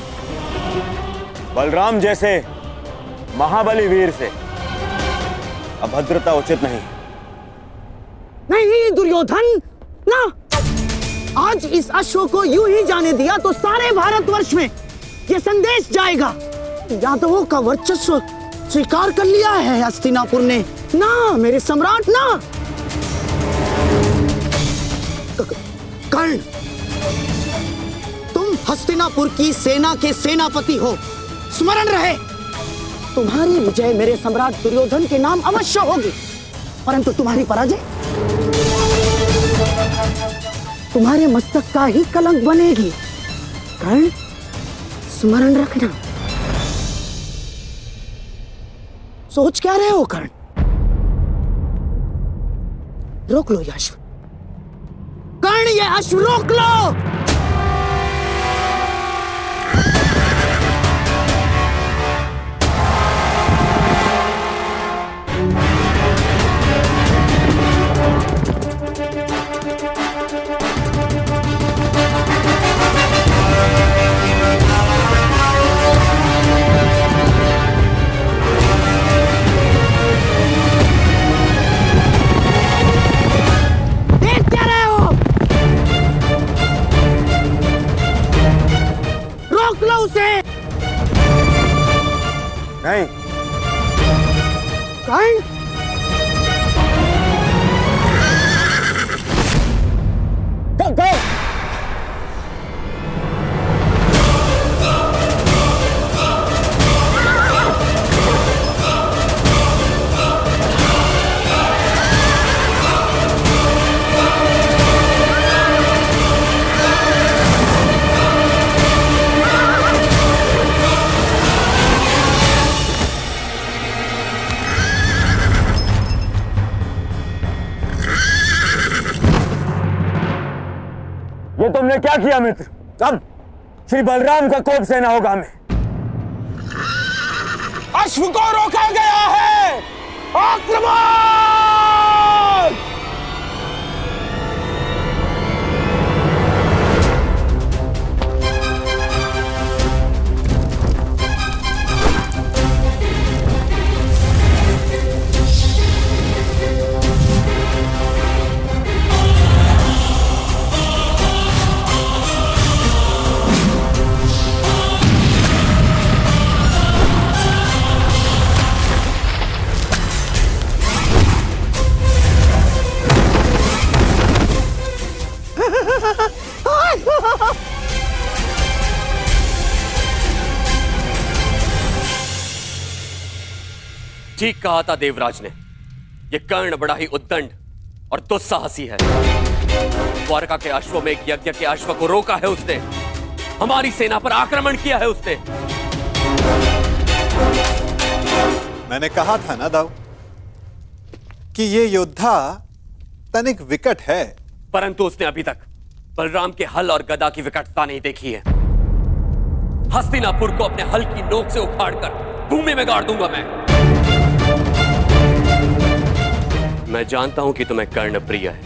बलराम जैसे महाबली वीर से अभद्रता उचित नहीं। नहीं दुर्योधन, ना। आज इस अश्व को यूं ही जाने दिया तो सारे भारतवर्ष में यह संदेश जाएगा, यादवों का वर्चस्व स्वीकार कर लिया है हस्तिनापुर ने। ना मेरे सम्राट, ना। कर्ण, तुम हस्तिनापुर की सेना के सेनापति हो, स्मरण रहे। तुम्हारी विजय मेरे सम्राट दुर्योधन के नाम अवश्य होगी, परंतु तुम्हारी पराजय तुम्हारे मस्तक का ही कलंक बनेगी। कर्ण, स्मरण रखना। सोच क्या रहे हो कर्ण? रोक लो ये अश्व। कर्ण, ये अश्व रोक लो। ये तुमने क्या किया मित्र? अब श्री बलराम का कोप सेना होगा हमें। अश्व को रोका गया है, आक्रमण! ठीक कहा था देवराज ने, यह कर्ण बड़ा ही उद्दंड और दुस्साहसी है। द्वारका के अश्वमेघ यज्ञ के अश्व को रोका है उसने, हमारी सेना पर आक्रमण किया है उसने। मैंने कहा था ना दाऊ कि ये योद्धा तनिक विकट है, परंतु उसने अभी तक बलराम के हल और गदा की विकटता नहीं देखी है। हस्तिनापुर को अपने हल की नोक से उखाड़कर भूमि में गाड़ दूंगा मैं जानता हूं कि तुम्हें कर्ण प्रिय है,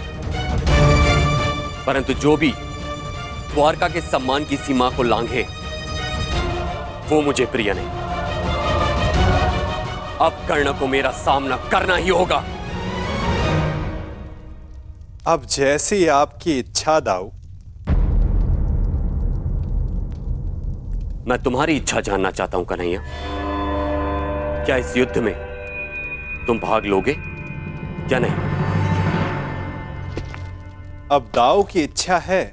परंतु जो भी द्वारका के सम्मान की सीमा को लांघे वो मुझे प्रिय नहीं। अब कर्ण को मेरा सामना करना ही होगा। अब जैसी आपकी इच्छा दाऊ। मैं तुम्हारी इच्छा जानना चाहता हूं कन्हैया, क्या इस युद्ध में तुम भाग लोगे या नहीं? अब दाऊ की इच्छा है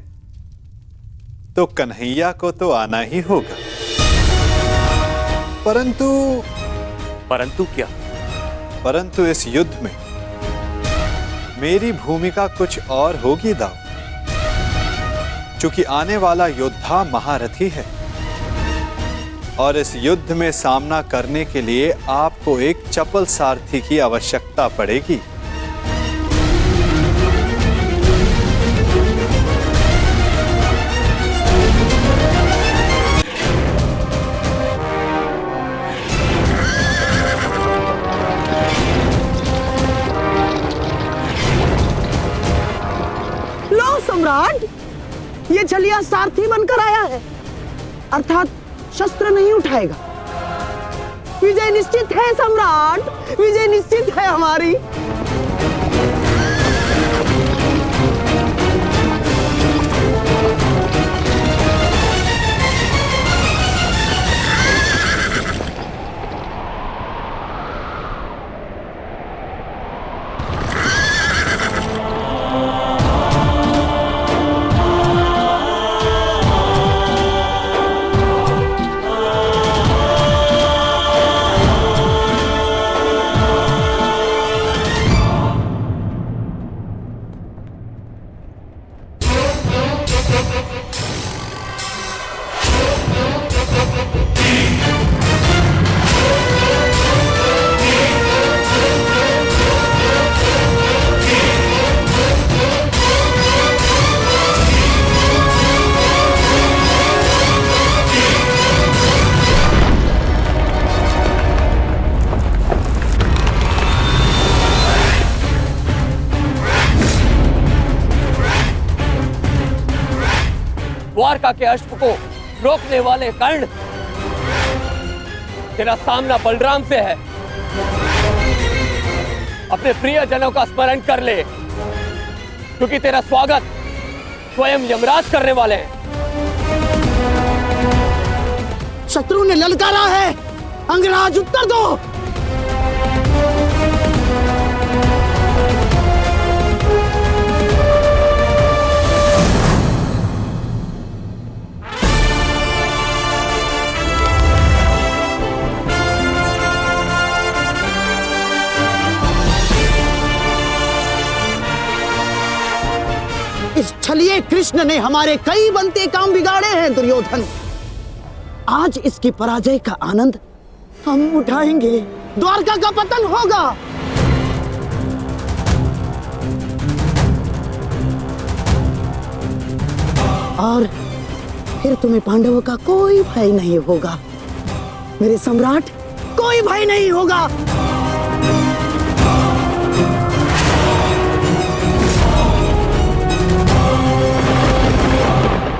तो कन्हैया को तो आना ही होगा, परंतु क्या? परंतु इस युद्ध में मेरी भूमिका कुछ और होगी दाऊ, क्योंकि आने वाला योद्धा महारथी है और इस युद्ध में सामना करने के लिए आपको एक चपल सारथी की आवश्यकता पड़ेगी। लो सम्राट, ये छलिया सारथी बनकर आया है, अर्थात शस्त्र नहीं उठाएगा। विजय निश्चित है सम्राट, विजय निश्चित है हमारी। द्वारका के अश्व को रोकने वाले कर्ण, तेरा सामना बलराम से है। अपने प्रियजनों का स्मरण कर ले, क्योंकि तेरा स्वागत स्वयं यमराज करने वाले हैं। शत्रु ने ललकारा है, अंगराज उत्तर दो। इस छलिए कृष्ण ने हमारे कई बनते काम बिगाड़े हैं दुर्योधन। आज इसकी पराजय का आनंद हम उठाएंगे, द्वारका का पतन होगा। और फिर तुम्हें पांडवों का कोई भय नहीं होगा। मेरे सम्राट, कोई भय नहीं होगा।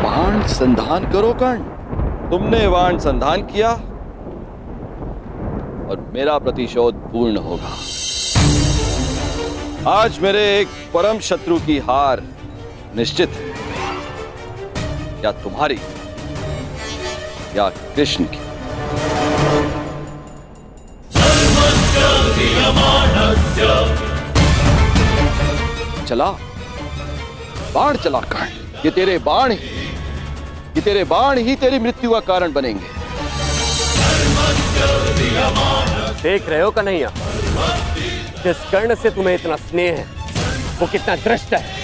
बाण संधान करो कर्ण। तुमने बाण संधान किया और मेरा प्रतिशोध पूर्ण होगा। आज मेरे एक परम शत्रु की हार निश्चित है, या तुम्हारी या कृष्ण की। चला बाण चला कर्ण। ये तेरे बाण ही तेरी मृत्यु का कारण बनेंगे। देख रहे हो कन्हैया, जिस कर्ण से तुम्हें इतना स्नेह है वो कितना दृष्ट है।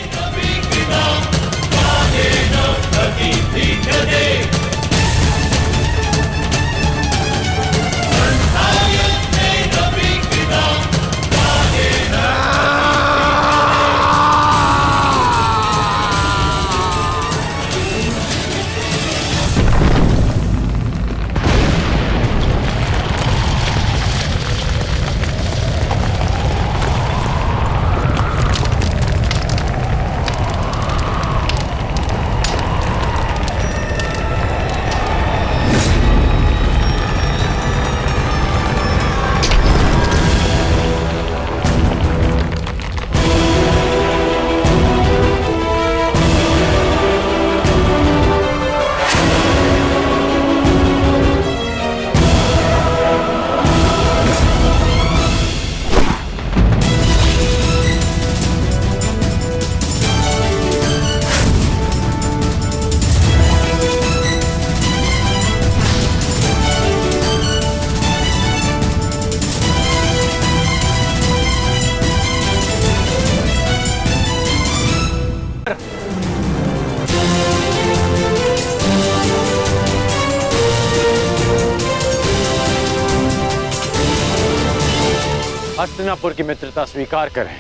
हस्तिनापुर की मित्रता स्वीकार करें।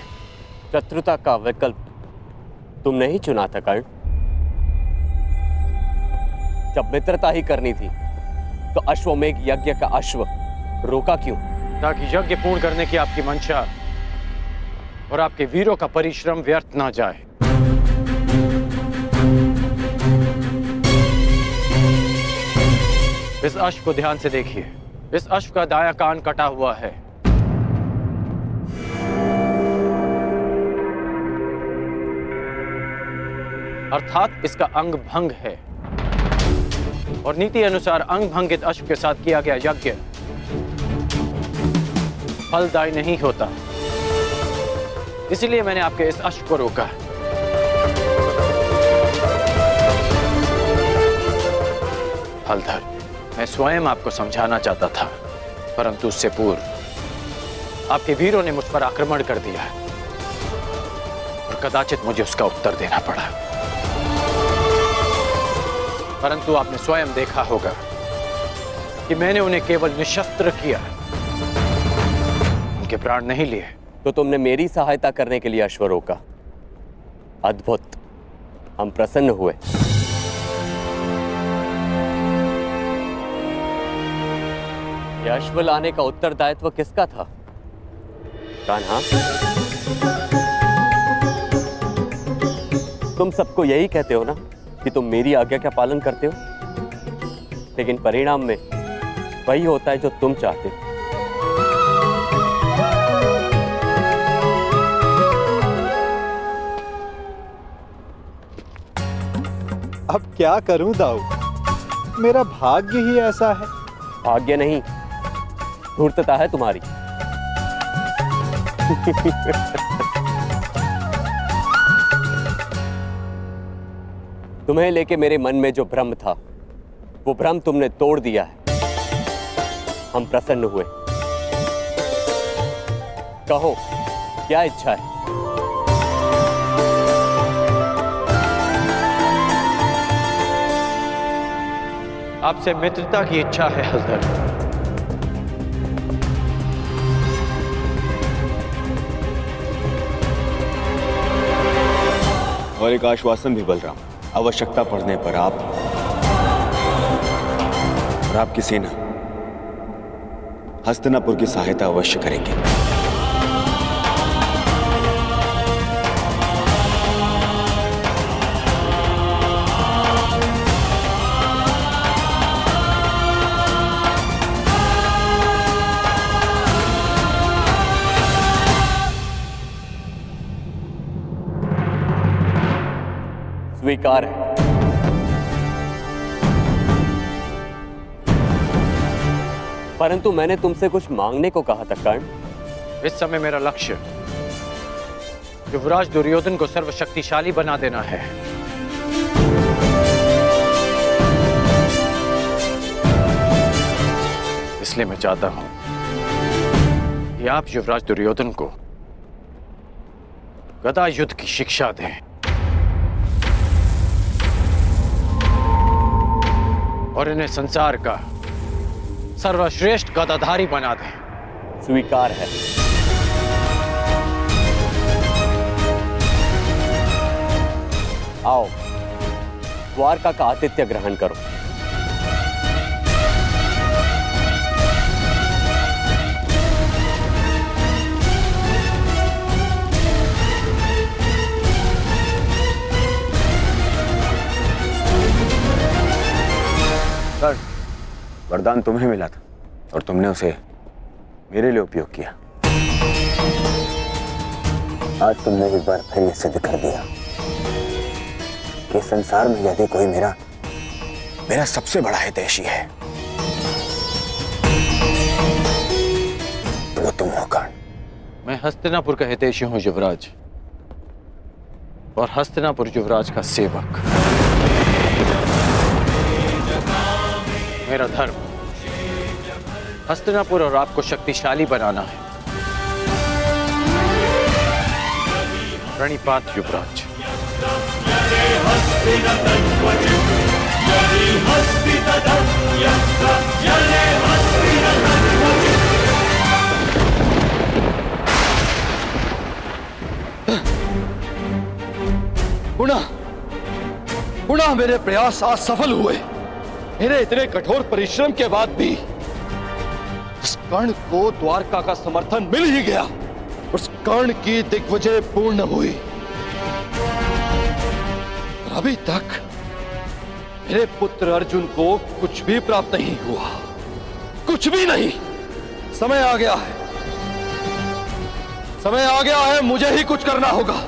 शत्रुता का विकल्प तुमने ही चुना था कर्ण। जब मित्रता ही करनी थी तो अश्वमेघ यज्ञ का अश्व रोका क्यों? ताकि यज्ञ पूर्ण करने की आपकी मंशा और आपके वीरों का परिश्रम व्यर्थ ना जाए। इस अश्व को ध्यान से देखिए। इस अश्व का दायां कान कटा हुआ है। अर्थात इसका अंग भंग है और नीति अनुसार अंग भंगित अश्व के साथ किया गया यज्ञ फलदायी नहीं होता। इसलिए मैंने आपके इस अश्व को रोका। हलधर, मैं स्वयं आपको समझाना चाहता था, परंतु उससे पूर्व आपके वीरों ने मुझ पर आक्रमण कर दिया और कदाचित मुझे उसका उत्तर देना पड़ा। परंतु आपने स्वयं देखा होगा कि मैंने उन्हें केवल निशस्त्र किया, उनके प्राण नहीं लिए। तो तुमने मेरी सहायता करने के लिए अश्व रोका। अद्भुत, हम प्रसन्न हुए। यह अश्व लाने का उत्तरदायित्व किसका था? कान्हा, तुम सबको यही कहते हो ना कि तुम मेरी आज्ञा का पालन करते हो, लेकिन परिणाम में वही होता है जो तुम चाहते हो। अब क्या करूं दाऊ, मेरा भाग्य ही ऐसा है। भाग्य नहीं, धूर्तता है तुम्हारी। तुम्हें लेके मेरे मन में जो भ्रम था, वो भ्रम तुमने तोड़ दिया है। हम प्रसन्न हुए। कहो, क्या इच्छा है? आपसे मित्रता की इच्छा है हलधर। और एक आश्वासन भी बलराम। आवश्यकता पड़ने पर आप और आपकी सेना हस्तिनापुर की सहायता अवश्य करेंगे। स्वीकार है। परंतु मैंने तुमसे कुछ मांगने को कहा था कर्ण। इस समय मेरा लक्ष्य युवराज दुर्योधन को सर्वशक्तिशाली बना देना है। इसलिए मैं चाहता हूं कि आप युवराज दुर्योधन को गदा युद्ध की शिक्षा दें और इन्हें संसार का सर्वश्रेष्ठ गदाधारी बना दें। स्वीकार है। आओ द्वारका का आतिथ्य ग्रहण करो। वरदान तुम्हें मिला था और तुमने उसे मेरे लिए उपयोग किया। आज तुमने एक बार फिर यह सिद्ध कर दिया कि संसार में यदि कोई मेरा सबसे बड़ा हितैषी है तो वो तुम हो कर्ण। मैं हस्तिनापुर का हितैषी हूं युवराज, और हस्तिनापुर युवराज का सेवक। मेरा धर्म हस्तिनापुर और आपको शक्तिशाली बनाना है। प्रणिपात युवराज। गुणा मेरे प्रयास आज सफल हुए। मेरे इतने कठोर परिश्रम के बाद भी उस कर्ण को द्वारका का समर्थन मिल ही गया। उस कर्ण की दिग्विजय पूर्ण हुई। और अभी तक मेरे पुत्र अर्जुन को कुछ भी प्राप्त नहीं हुआ, कुछ भी नहीं। समय आ गया है, समय आ गया है, मुझे ही कुछ करना होगा।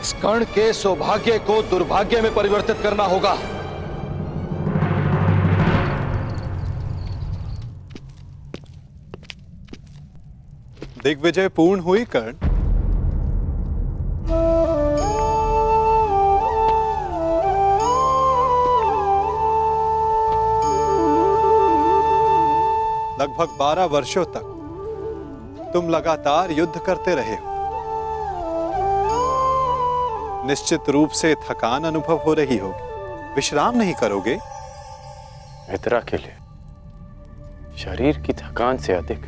इस कर्ण के सौभाग्य को दुर्भाग्य में परिवर्तित करना होगा। दिग्विजय पूर्ण हुई कर्ण। लगभग 12 वर्षों तक तुम लगातार युद्ध करते रहे हो। निश्चित रूप से थकान अनुभव हो रही होगी। विश्राम नहीं करोगे? मित्रा के लिए शरीर की थकान से अधिक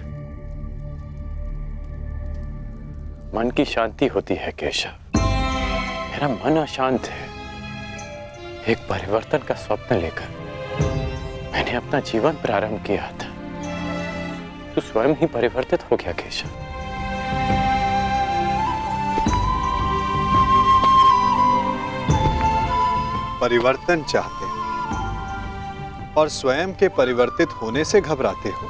मन की शांति होती है केशव। मेरा मन अशांत है। एक परिवर्तन का स्वप्न लेकर मैंने अपना जीवन प्रारंभ किया था। तू स्वयं ही परिवर्तित हो गया केशव। परिवर्तन चाहते हैं और स्वयं के परिवर्तित होने से घबराते हो।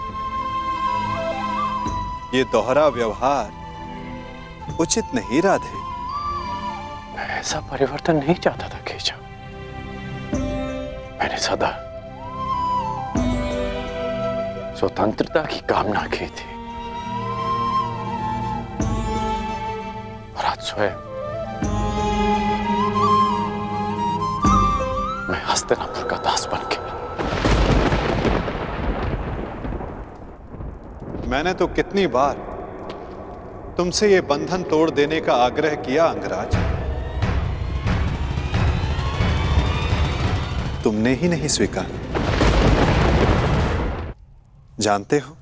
ये दोहरा व्यवहार उचित नहीं राधे। मैं ऐसा परिवर्तन नहीं चाहता था केशव। मैंने सदा स्वतंत्रता की कामना की थी, और आज स्वयं मैं हस्तिनापुर का दास बन गया। मैंने तो कितनी बार तुमसे ये बंधन तोड़ देने का आग्रह किया अंगराज, तुमने ही नहीं स्वीकार। जानते हो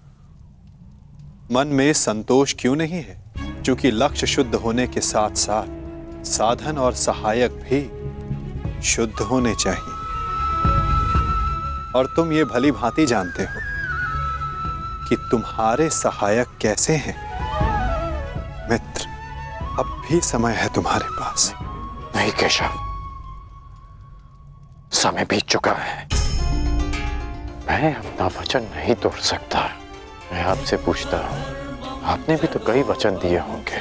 मन में संतोष क्यों नहीं है? क्योंकि लक्ष्य शुद्ध होने के साथ साथ साधन और सहायक भी शुद्ध होने चाहिए। और तुम ये भली भांति जानते हो कि तुम्हारे सहायक कैसे हैं। मित्र, अब भी समय है तुम्हारे पास। नहीं केशव, समय बीत चुका है। मैं अपना वचन नहीं तोड़ सकता। मैं आपसे पूछता हूं, आपने भी तो कई वचन दिए होंगे।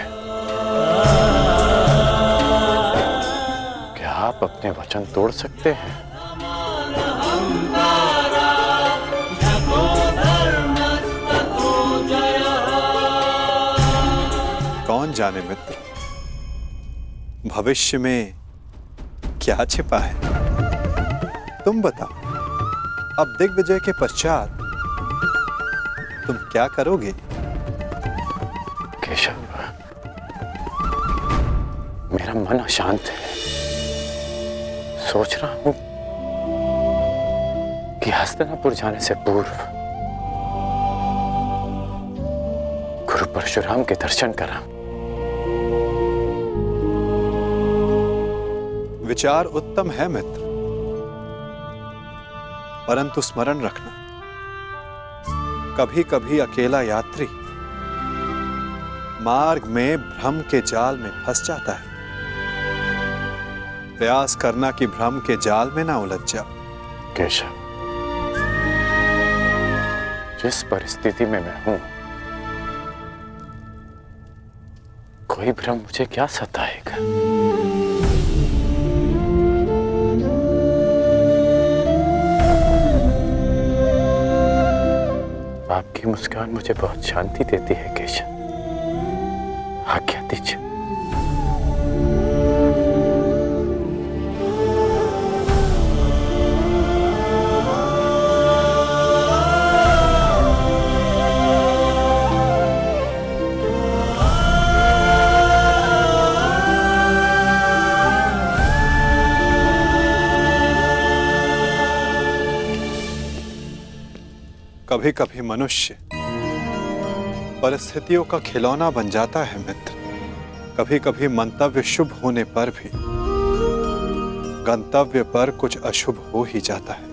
क्या आप अपने वचन तोड़ सकते हैं? कौन जाने मित्र, भविष्य में क्या छिपा है। तुम बताओ, अब दिग्विजय के पश्चात तुम क्या करोगे? केशव, मेरा मन अशांत है। सोच रहा हूं कि हस्तिनापुर जाने से पूर्व गुरु परशुराम के दर्शन करा। विचार उत्तम है मित्र, परंतु स्मरण रखना, कभी कभी अकेला यात्री मार्ग में भ्रम के जाल में फंस जाता है। प्रयास करना कि भ्रम के जाल में ना उलझ जाओ। केशव, जिस परिस्थिति में मैं हूं, कोई भ्रम मुझे क्या सताएगा। आपकी मुस्कान मुझे बहुत शांति देती है केशव। आज्ञा दीजिए। कभी कभी मनुष्य परिस्थितियों का खिलौना बन जाता है मित्र। कभी कभी मंतव्य शुभ होने पर भी गंतव्य पर कुछ अशुभ हो ही जाता है।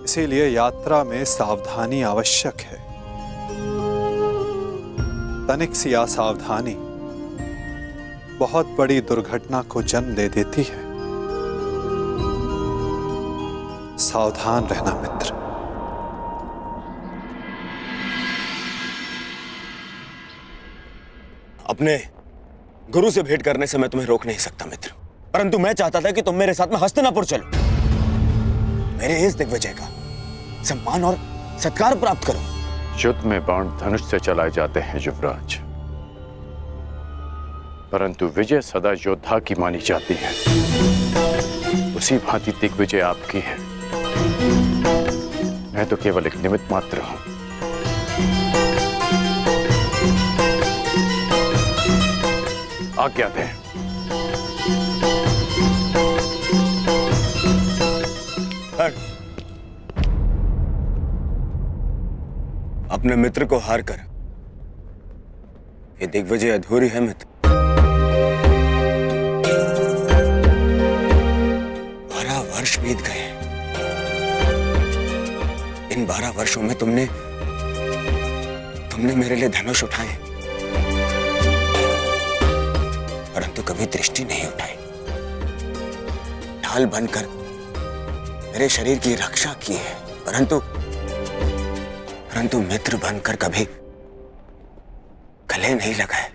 इसीलिए यात्रा में सावधानी आवश्यक है। तनिक सी असावधानी बहुत बड़ी दुर्घटना को जन्म दे देती है। सावधान रहना मित्र। अपने गुरु से भेंट करने से मैं तुम्हें रोक नहीं सकता मित्र, परंतु मैं चाहता था कि तुम मेरे साथ में हस्तिनापुर चलो, मेरे इस दिग्विजय का सम्मान और सत्कार प्राप्त करो। युद्ध में बाण धनुष से चलाए जाते हैं युवराज, परंतु विजय सदा योद्धा की मानी जाती है। उसी भांति दिग्विजय आपकी है। मैं तो केवल एक निमित्त मात्र हूं। आज्ञा दें। अपने मित्र को हार कर ये दिग्विजय अधूरी है मित्र। 12 वर्ष बीत गए। इन 12 वर्षों में तुमने मेरे लिए धनुष उठाए, परंतु कभी दृष्टि नहीं उठाई। ढाल बनकर मेरे शरीर की रक्षा की है, परंतु मित्र बनकर कभी गले नहीं लगाए।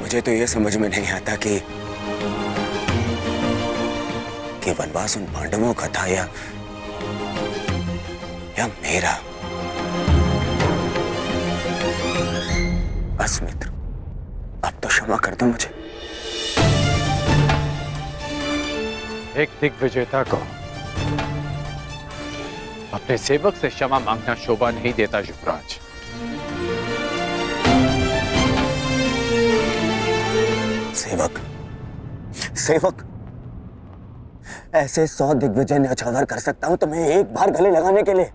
मुझे तो यह समझ में नहीं आता कि वनवास उन पांडवों का था या मेरा। बस मित्र, अब तो क्षमा कर दो मुझे। एक दिग्विजेता को अपने सेवक से क्षमा मांगना शोभा नहीं देता युवराज। सेवक ऐसे 100 दिग्विजय न्यौछावर कर सकता हूं तुम्हें एक बार गले लगाने के लिए।